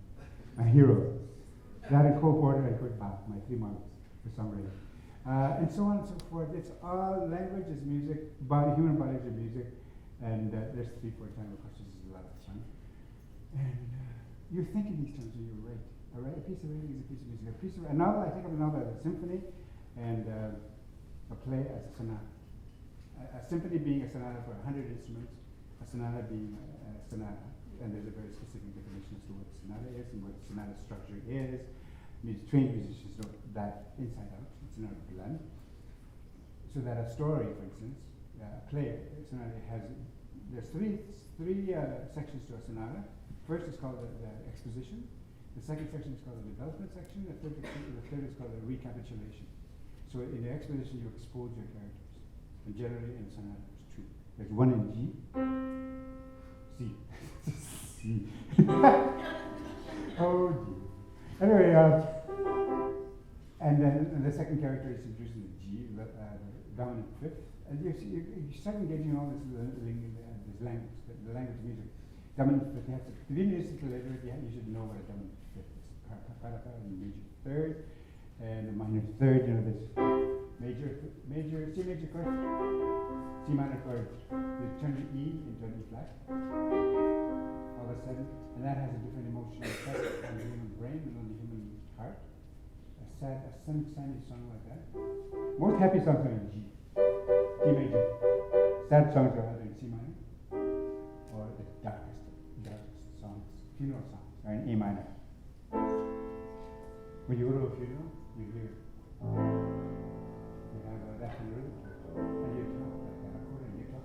my hero. That and Cole Porter and Kurt Bach, my 3 models for songwriting. And so on and so forth. It's all language is music, human bodies are music, and there's 3-4 time questions is a lot of fun. And you think in these terms when you write. A piece of writing is a piece of music. A novel, I think of a novel as a symphony, and a play as a sonata. A symphony being a sonata for 100 instruments, a sonata being a sonata, and there's a very specific definition as to what a sonata is and what sonata structure is. Trained musicians know that inside out. It's not a blend. So that a story, for instance, a play, a sonata there's three sections to a sonata. First is called the exposition. The second section is called the development section. The third is called the recapitulation. So in the exposition, you expose your characters. And generally in sonata, there's 2. There's 1 in G, C. C. Oh, G. Anyway, and then the second character is introduced in the G, the dominant 5th. And you start engaging all this language, the language of music. Dominant 5th, to be musical literate, you should know what a dominant 5th is. And the major 3rd, and the minor 3rd, there's C major chord, C minor chord. You turn the E into an E flat, all of a sudden, and that has a different emotional effect on the human brain and on the human heart. A sunny song like that. Most happy songs are in G major. Sad songs are either in C minor, or the darkest songs, funeral songs, are in A minor. When you go to a funeral, you hear, you have that kind of rhythm, and you talk like that, according, you talk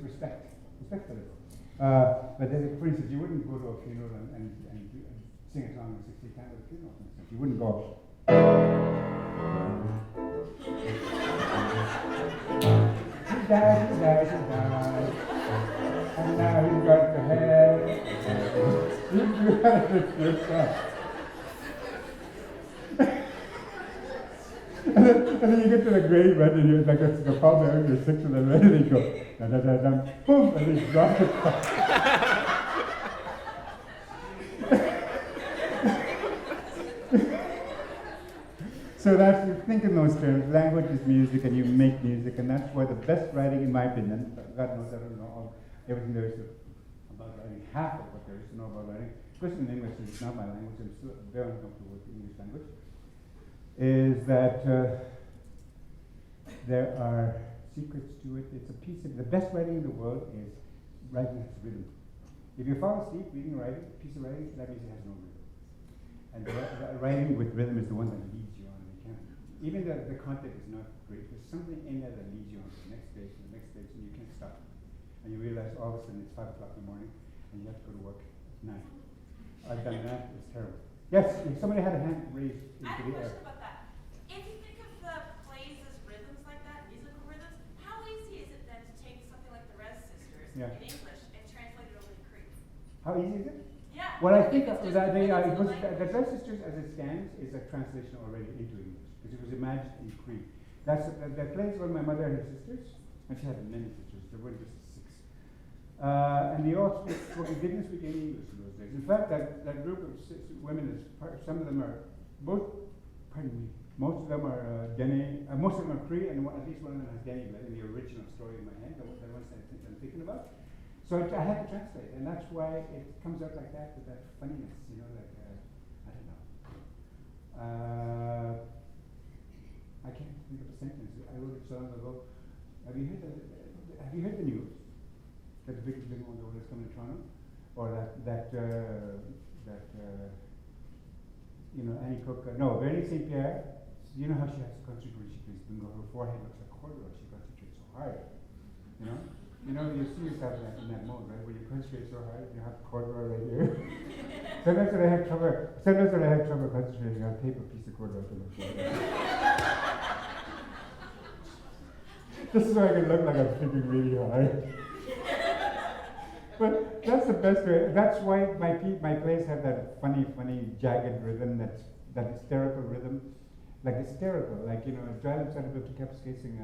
respectfully. But then, for instance, you wouldn't go to a funeral and sing a song in 60 times at a funeral, for instance. You wouldn't go, he died, and now he's got the head. You got it yourself. And then you get to the grave, right, and you're like, the pallbearer, you're 6 of them, right, and you go, da-da-da-dum, boom, and you drop it. So that's, you think in those terms, language is music, and you make music, and that's why the best writing, in my opinion, God knows I don't know everything there is about writing, half of what there is to know about writing, especially in English, it's not my language, I'm still very uncomfortable with the English language, is that there are secrets to it. It's a piece of, the best writing in the world is writing has rhythm. If you fall asleep reading a piece of writing, that means it has no rhythm. And the writing with rhythm is the one that leads you on. Even though the content is not great, there's something in there that leads you on to the next page, and the next page, and you can't stop. And you realize all of a sudden it's 5 o'clock in the morning, and you have to go to work at 9. I've done that, it's terrible. Yes, if somebody had a hand raised into I have the a air. question about that. If you think of the plays as rhythms like that, musical rhythms, how easy is it then to take something like the Rez Sisters in English and translate it over to Kring? How easy is it? Yeah. Well, I think that the Rez Sisters as it stands is a translation already into English, because it was imagined in Kring. That play is one of my mother and her sisters, and she had many sisters, there weren't just 6. And they all didn't speak any English in those days. In fact, that group of women is some of them are most of them are Dene, most of them are Cree, and at least one of them has Dene in the original story in my head, the ones that I'm thinking about. So I had to translate, and that's why it comes out like that, with that funniness, like, I don't know. I can't think of a sentence. I wrote it so long ago. Have you heard the news? That the biggest one that's coming to Toronto? Or that Annie Cook, Vernie St. Pierre, you know how she has to concentrate when she plays bingo, her forehead looks like corduroy, she concentrates so hard, you see yourself in that mode, right, where you concentrate so hard, you have corduroy right here. Sometimes when I have trouble concentrating, I'll tape a piece of corduroy to my forehead. This is why I can look like I'm thinking really hard. But that's the best way. That's why my plays have that funny, jagged rhythm, that hysterical rhythm. Like hysterical, like, Lips Oughta Move to Kapuskasing,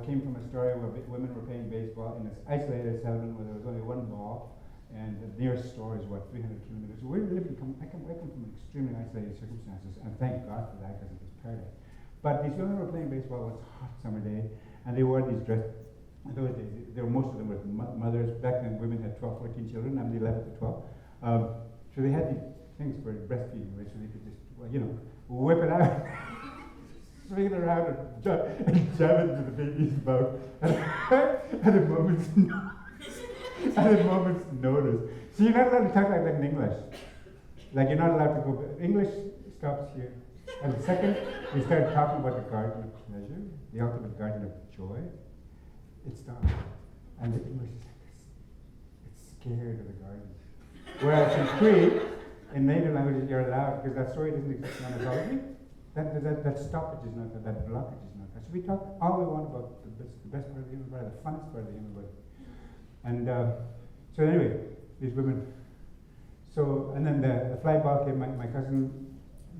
came from a story where women were playing baseball in this isolated settlement where there was only one ball, and the nearest store is, 300 kilometers. We live I come from extremely isolated circumstances, and thank God for that, because it was paradise. But these women were playing baseball. It was a hot summer day, and they wore these dresses. In those days, most of them were mothers. Back then, women had 12, 14 children. I'm the 11th to 12. So they had these things for breastfeeding, right? So they could just, whip it out, swing it around, and jam it into the baby's mouth. At a moment's notice. So you're not allowed to talk like that in English. Like, you're not allowed to go. English stops here. And the second we start talking about the garden of pleasure, the ultimate garden of joy, it stops. And the English is like this. It's scared of the garden. Whereas in Cree, in native languages, you're allowed, because that story doesn't exist in anthology. That stoppage is not that blockage is not that. So we talk all we want about the best part of the human body, the funnest part of the human body. And so anyway, these women. So, and then the fly ball came, my cousin,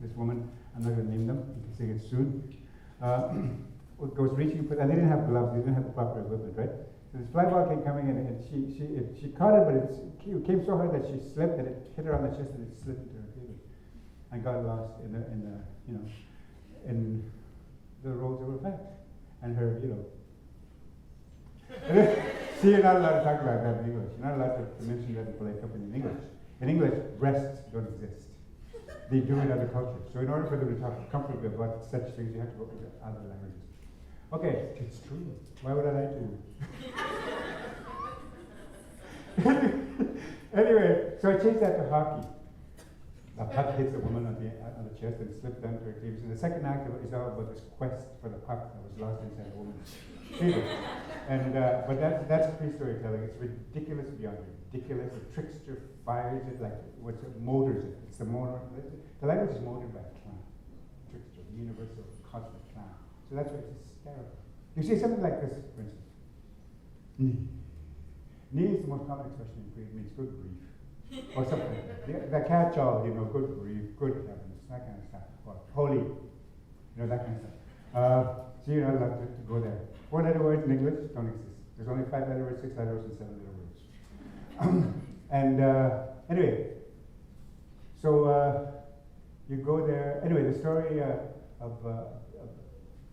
this woman, I'm not going to name them, you can say it soon, goes reaching for, and they didn't have gloves, they didn't have the proper equipment, right? So this fly ball came coming in, and she caught it, but it came so hard that she slipped, and it hit her on the chest, and it slipped into her cleavage, and got lost in the roads of her back, and her, See, you're not allowed to talk about that in English. You're not allowed to mention that in polite company in English. In English, breasts don't exist. They do in other cultures. So in order for them to talk comfortably about such things, you have to go into other languages. Okay, it's true. Why would I lie to you? Anyway, so I changed that to hockey. A puck hits a woman on the chest and slips down to her cleavage. And the second act is all about this quest for the puck that was lost inside a woman's cleavage. And but that's pre-storytelling. It's ridiculous beyond ridiculous. The trickster fires it like motors it. It's the motor. The language is motored by a clown. Trickster, universal cosmic clown. So that's why it's hysterical. You see something like this, for instance. Ni. Ni is the most common expression in Cree. It means good grief. Or something like that. The catch-all, good grief, good heavens, that kind of stuff. Or holy, that kind of stuff. So you're not allowed to go there. 4-letter words in English don't exist. There's only 5-letter words, 6-letter words, and 7-letter words. Anyway, so you go there. Anyway, the story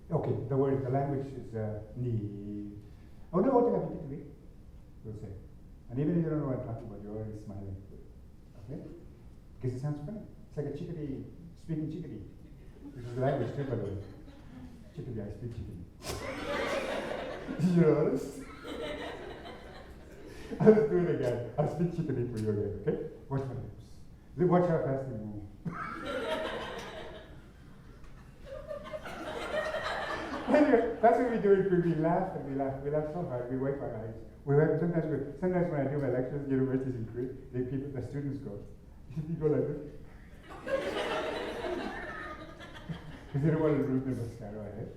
the language is ni. Oh no, what did I be? You'll say. And even if you don't know what I'm talking about, you're already smiling. Okay? Because it sounds funny. It's like a chickadee speaking chickadee. This is the language too, by the way. Chickadee, I speak chickadee. Yes. I'll just do it again. I'll speak chickadee for you again, okay? Watch my lips. Watch how fast they move. Anyway, that's what we do in Cree. We laugh and we laugh. We laugh so hard, we wipe our eyes. Sometimes when I do my lectures at universities in Cree, the students go, you go like this. Because they don't want to lose their mascara, right?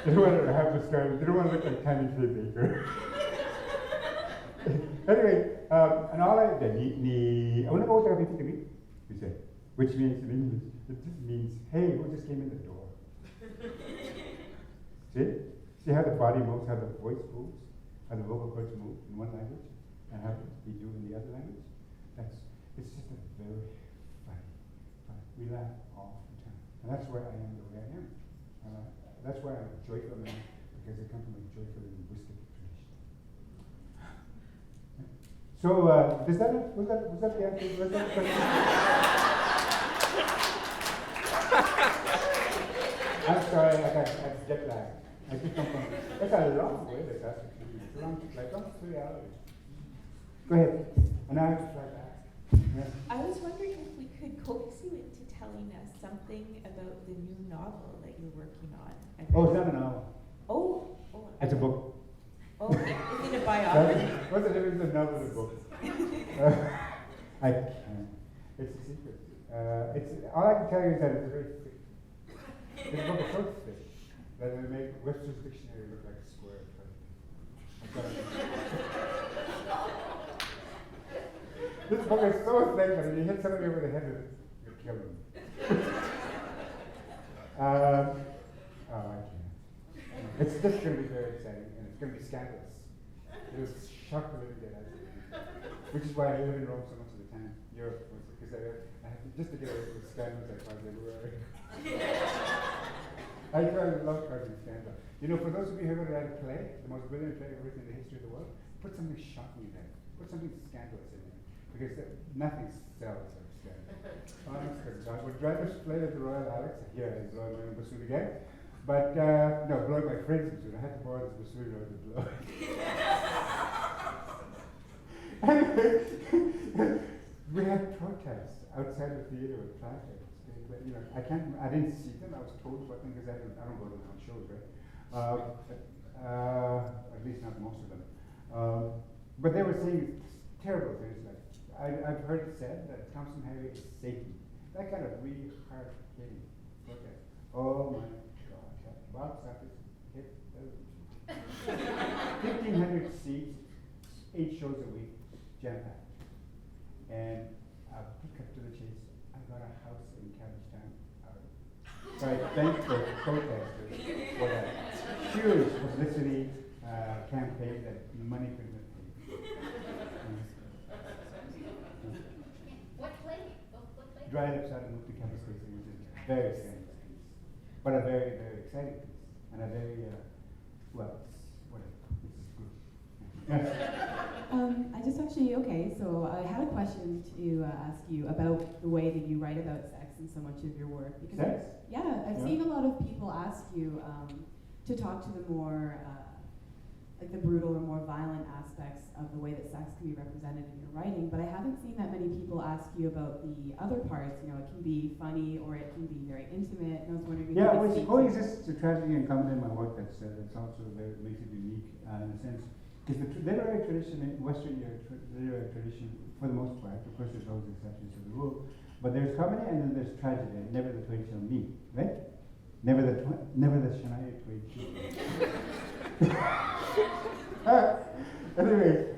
They don't want to have mascara. They don't want to look like Tammy Faye Baker. Anyway, and all I did, I want to go to we say, which means in English, it just means, hey, who just came in the door? See how the body moves, how the voice moves, how the vocal cords move in one language, and how we do in the other language? It's just a very funny. We laugh all the time. And that's why I am the way I am. That's why I'm a joyful man, because I come from a joyful linguistic tradition. So, was that the answer? Was that the question? I'm sorry, I got jet lag. I just come from, that's a long way, it's a long 3 hours. Go ahead. And now I have to try back. Yeah. I was wondering if we could coax you into telling us something about the new novel that you're working on. Oh, it's not a novel. Oh. It's a book. Oh, is it a biography? What's the difference between a novel and a book? I can't. It's a secret. All I can tell you is that it's very thick. This book is so thick that it made Webster's dictionary look like a square. This book is so thick that if you hit somebody over the head with it, you'll kill them. I can't. It's just going to be very exciting, and it's going to be scandalous. It was shock the living dead out of me. Which is why I live in Rome so much of the time, Europe, because I have to, just to get away from the scandals I find everywhere. I love causing scandal. You know, for those of you who haven't read a play, the most brilliant play ever written in the history of the world, put something shocking in there. Put something scandalous in there. Because nothing sells like scandal. Honest to God. Would rather play at the Royal Alex, here I blow my own bassoon again. But, no, blowing my friend's bassoon. I had to borrow this bassoon in order to blow it. We had protests outside the theater with placards. You know, I didn't see them. I was told about them because I don't go to my own shows, right? At least not most of them. But they were saying terrible things like, I've heard it said that Tomson Highway is Satan. That kind of really hard-hitting protest. Oh my God! That box office hit 1,500 seats, 8 shows a week, jam-packed. And cut to the chase. I got a house in Cabbage Town. So I thank the protesters for that huge publicity campaign that money couldn't have paid. What play? What play? Dry Lips Oughta Move to Kapuskasing, which is a very scandalous piece, but a very, very exciting piece, and a very, well, whatever, it's good. I just actually, okay, so I had a question to ask you about the way that you write about sex in so much of your work. Because Sex? I've seen a lot of people ask you to talk to the more, like the brutal or more violent aspects of the way that sex can be represented in your writing, but I haven't seen that many people ask you about the other parts. You know, it can be funny or it can be very intimate, and I was wondering if you could speak to coexists to tragedy and comedy in my work. That's also very, makes it unique in a sense. Because the literary tradition in Western literary tradition, for the most part, of course there's always exceptions to the rule, but there's comedy and then there's tragedy, and never the twain shall meet, right? Never the Shania Twain shall meet. Anyway,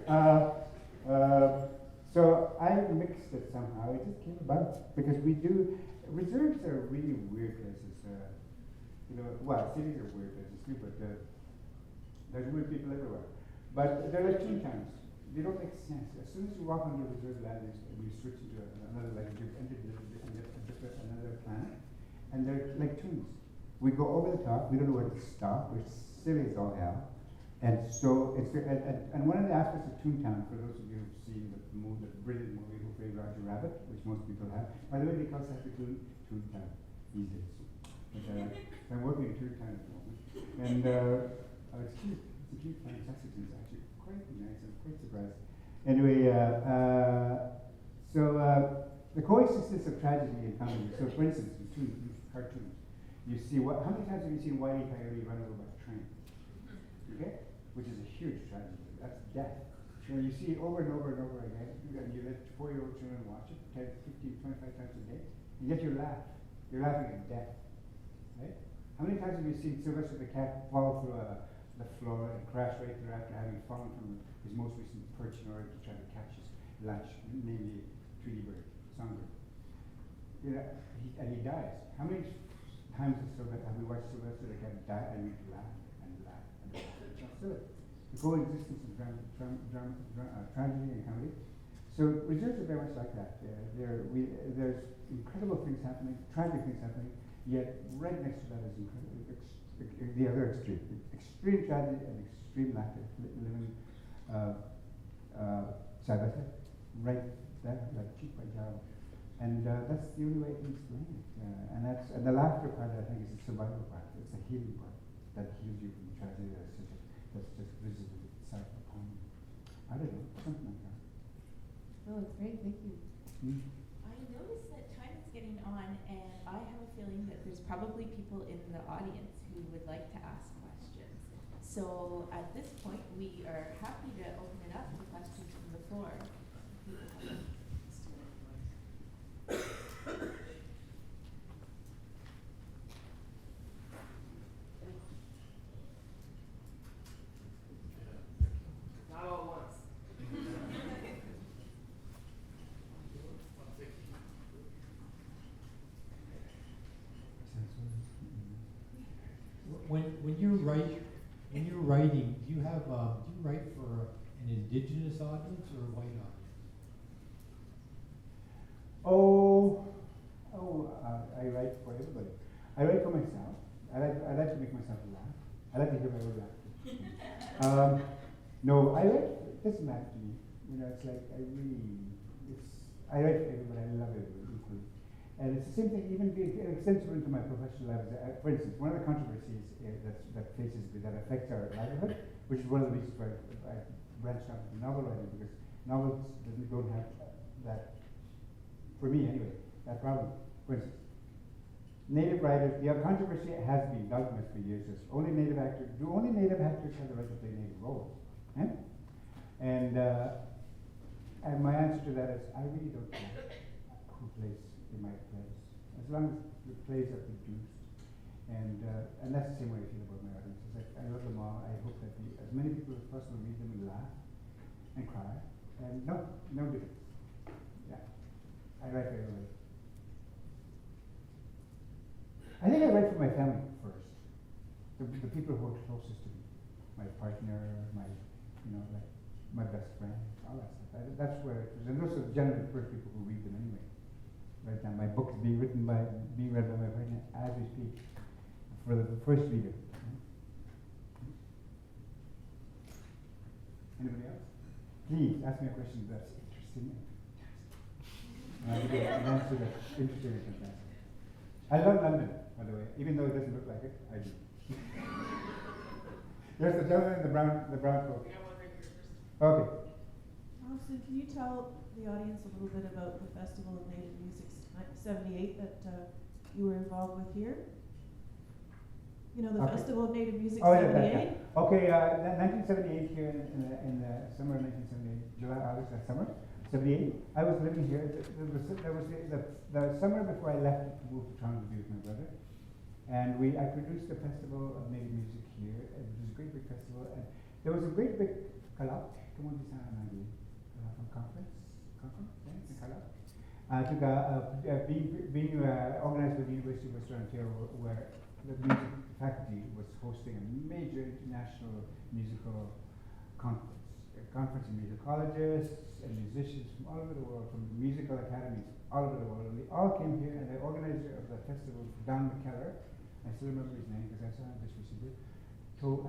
so I mixed it somehow. It just came about because reserves are really weird places. You know, well, cities are weird places too, but there's weird people everywhere. But they're like Towns. They don't make sense. As soon as you walk onto a reserve land, you switch into another language, you've entered another planet, and they're like tunes. We go over the top. We don't know where to stop. We're silly as all hell. And so it's and one of the aspects of Toontown, for those of you who've seen the brilliant movie Who Framed Roger Rabbit, which most people have. By the way, they call Saskatoon Toontown these days. But, I'm working in Toontown at the moment, and it's cute. It's a cute town. Saskatoon is actually quite nice. I'm quite surprised. Anyway, the coexistence of tragedy and comedy. So, for instance, in cartoons, you see how many times have you seen Wile E. Coyote run over by a train? Okay? Which is a huge tragedy. That's death. You know, you see it over and over and over again, and you let 4-year-old children watch it 10, 15, 25 times a day, and yet you laugh. You're laughing at death. Right? How many times have you seen Sylvester the cat fall through the floor and crash right through after having fallen from his most recent perch in order to try to catch his lunch, namely Tweety Bird, songbird? You know, and he dies. How many times have we watched Sylvester the cat die and we laugh and laugh and laugh? It's not silly. The coexistence of tragedy and comedy. So reserves are very much like that. There's incredible things happening, tragic things happening, yet right next to that is the other extreme. Extreme tragedy and extreme laughter living side by side, right there, like cheek by jowl. And that's the only way I can explain it. And the laughter part, I think, is the survival part. It's the healing part that heals you from tragedy that's just visited itself upon you. I don't know, something like that. Oh, that's great. Thank you. I notice that time is getting on, and I have a feeling that there's probably people in the audience who would like to ask questions. So at this point, we are happy to open it up to questions from the floor. Not all at once. When you write hear my own laughter. No, I write, it doesn't matter to me. You know, it's like, I write for everybody, I love everybody equally. And it's the same thing, even extensive into my professional life. For instance, one of the controversies that affects our livelihood, which is one of the reasons why I branched out into novel writing, because novels don't have that, for me anyway, that problem. For instance, native writers, the controversy has been documented for years as only native actors have the right to play native roles? Eh? And my answer to that is, I really don't care who plays in my plays, as long as the plays are produced. And that's the same way I feel about my audience. It's like, I love them all. I hope that as many people as possible read them and laugh and cry. And no difference. Yeah, I write very well. I think I write for my family first. The people who are closest to me, my partner, like my best friend, all that stuff. That's where it is. And those are generally the first people who read them anyway. Right now, my book is being read by my partner as we speak, for the first reader. Anybody else? Please ask me a question that's interesting. And answer that's interesting and fantastic. I love London, by the way, even though it doesn't look like it. I do. There's the gentleman in the brown coat. Okay. So can you tell the audience a little bit about the Festival of Native Music 78 that you were involved with here? You know, the Festival of Native Music 78? Okay, 1978 here in the summer of 1978, July, August, that summer, 78. I was living here. There was the summer before I left to move to Toronto to be with my brother. And I produced the Festival of Native Music here. It was a great big festival. And there was a great big conference, being organized by the University of Western Ontario, where the music faculty was hosting a major international musical conference. A conference of musicologists and musicians from all over the world, from musical academies all over the world. And they all came here, and the organizer of the festival, Don McKellar, I still remember his name because I saw him just recently,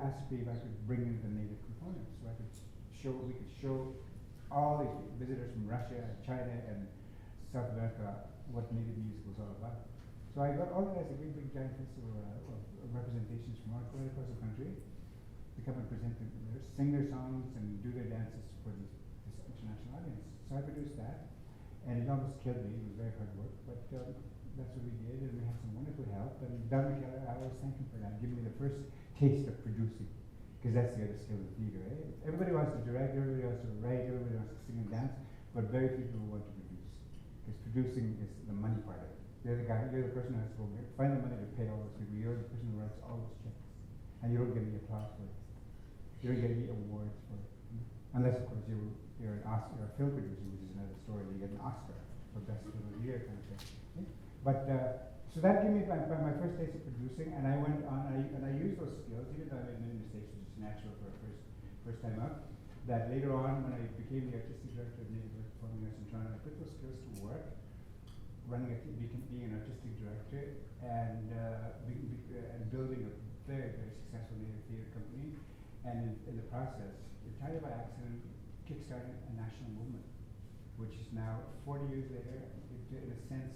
asked me if I could bring in the native components, so we could show all these visitors from Russia, China, and South America what native music was all about. So I organized a great big giant festival of representations from all across the country to come and present sing their songs and do their dances for this international audience. So I produced that, and it almost killed me. It was very hard work, but that's what we did, and we had some wonderful help. And Don McKellar, I always thank him for that, giving me the first taste of producing, because that's the other skill of theater. Eh? Everybody wants to direct, everybody wants to write, everybody wants to sing and dance, but very few people want to produce, because producing is the money part of it. You're the person who has to find the money to pay all those people. You're the person who writes all those checks, and you don't get any applause for it. You don't get any awards for it, unless of course you're a film producer, which is another story. You get an Oscar for best film of the year kind of thing. Okay? But so that gave me my first taste of producing, and I went on and I used those skills, even though I made many mistakes, which is natural for a first time out. That later on, when I became the artistic director of Native Performing Arts in Toronto, I put those skills to work, being an artistic director, and building a very, very successful native theatre company, and in the process, entirely by accident, kickstarted a national movement, which is now 40 years later, in a sense,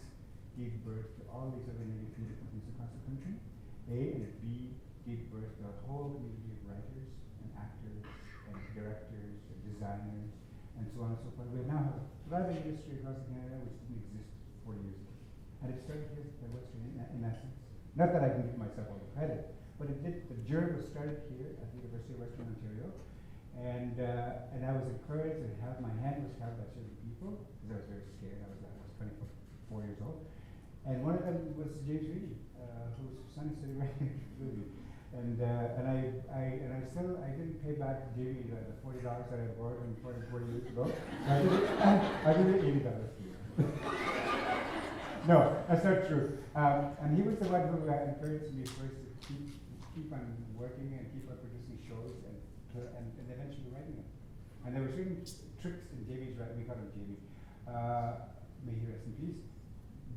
gave birth to all these other native theatre companies across the country. And B, gave birth to a whole community of writers and actors and directors and designers and so on and so forth. We now have a thriving industry across Canada which didn't exist 40 years ago. And it started here by Western in essence. Not that I can give myself all the credit, but it did. The journey was started here at the University of Western Ontario. And I was encouraged and my hand was held by certain people because I was very scared. I was 24 years old. And one of them was James Reedy, whose son is sitting right here with me. And I didn't pay back Jamie the $40 that I borrowed him 40 years ago. I did $80 to you. No, that's not true. And he was the one who encouraged me first to keep on working and keep on producing shows and eventually writing them. And there were certain tricks in Jamie's writing. We call him Jamie. May he rest in peace.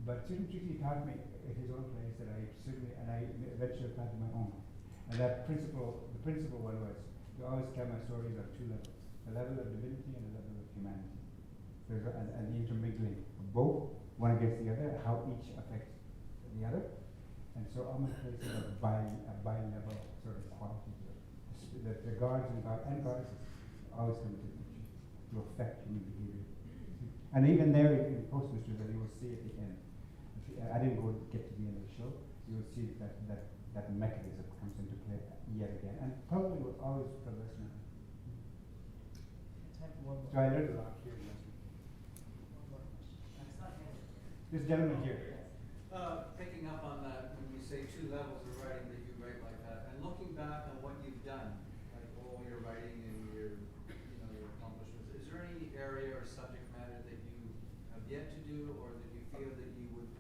But certain tricks he taught me at his own place that I eventually applied to my own. And that the principal one was to always tell my stories on two levels, a level of divinity and a level of humanity. And the intermingling of both, one against the other, how each affects the other. And so all my plays have a bi-level sort of quality to it. The gods and goddesses always come into the picture to affect human behavior. And even there in Postmisters, that you will see at the end. I didn't get to the end of the show. You will see that mechanism comes into play yet again, and probably will always progress now. So I learned a lot here last week. This gentleman here. Picking up on that, when you say two levels of writing, that you write like that, and looking back on what you've done, like all your writing and your accomplishments, is there any area or subject matter that you have yet to do, or that you feel that you would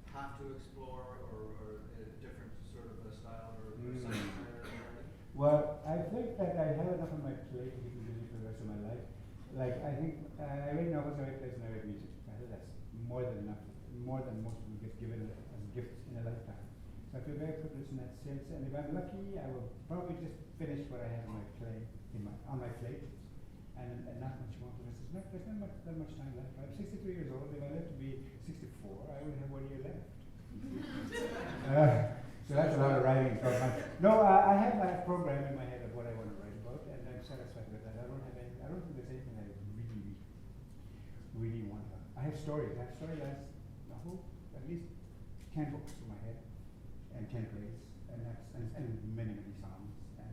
have to explore, or a different sort of a style or subject matter in writing? Well, I think that I have enough on my plate to keep me busy for the rest of my life. Like, I think I read novels, I read plays, and I read music. I think that's more than enough, more than most people get given as gifts in a lifetime. So I feel very privileged in that sense, and if I'm lucky, I will probably just finish what I have on my plate, on my plate, and not much more. There's not much time left. I'm 63 years old. If I live to be 64, I only have 1 year left. So that's a lot of writing. No, I have my program in my head of what I want to write about, and I'm satisfied with that. I don't think there's anything I really want to. I have stories. I have storylines, at least 10 books in my head, and 10 plays, and many songs, and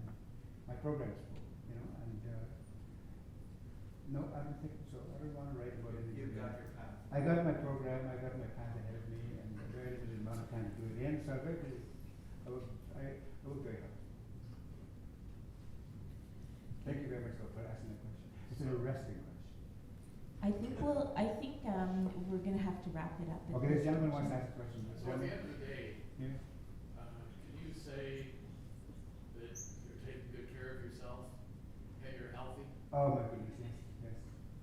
my program is full, and no, I don't think so. I don't want to write about anything. You've got your path. I got my program, I got my path ahead of me, and a very limited amount of time to do it in, so I'm very busy. I work very hard. Thank you very much for asking that question. It's an arresting question. I think we're going to have to wrap it up. Okay, this gentleman wants to ask a question. So at the end of the day, Yeah. can you say that you're taking good care of yourself and you're healthy? Oh my goodness, yes,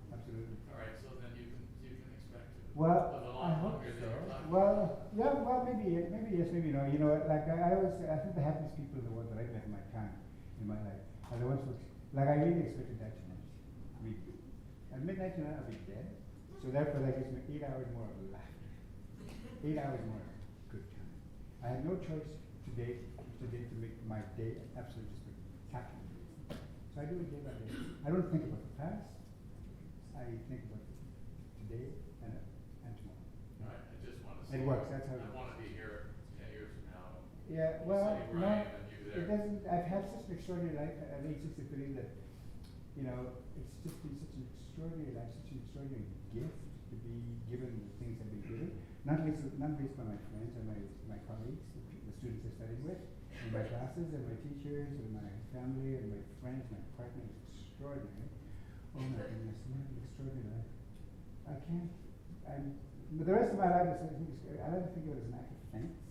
absolutely. All right, so then you can expect to Well, live a I lot hope longer so. than you're talking Well, yeah, well, maybe yes, maybe no. Like I always say, I think the happiest people are the ones that I've met in my time, in my life, are the ones who, like, I really expected that tonight. At midnight tonight, I'll be dead. So therefore, that gives me 8 hours more of laughter. 8 hours more of good time. I had no choice today to make my day absolutely spectacular. So I do it day by day. I don't think about the past. I think about today and tomorrow. All right, I just want to say. It works. That's how it I works. want to be here 10 years from now. Yeah, well, Say no, Ryan and you there. it doesn't. I've had such an extraordinary life at age 63 that, it's just been such an extraordinary life, such an extraordinary gift to be given the things I've been given. Not least by my friends and my colleagues, the students I studied with, and my classes, and my teachers, and my family, and my friends, my partner. It's extraordinary. Oh my goodness, what an extraordinary life. But the rest of my life, I like to think of it as an act of thanks.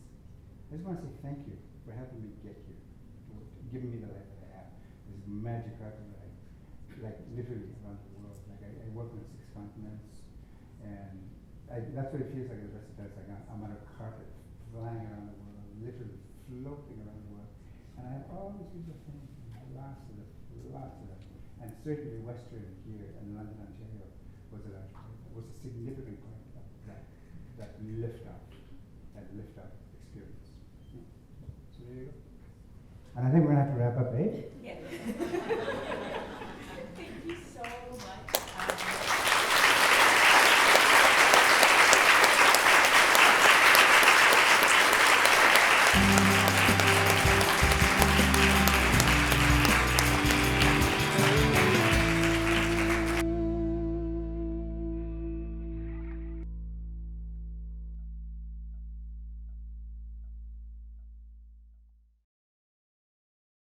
I just want to say thank you for helping me get here, for giving me the life that I have. This magic carpet that like literally around the world. Like I work on 6 continents, and that's what it feels like. The rest of it, like I'm on a carpet flying around the world, literally floating around the world, and I have all these beautiful things, lots of them, and certainly Western here in London, Ontario, was a significant part of that lift up experience. So there you go. And I think we're gonna have to wrap up, eh? Yeah.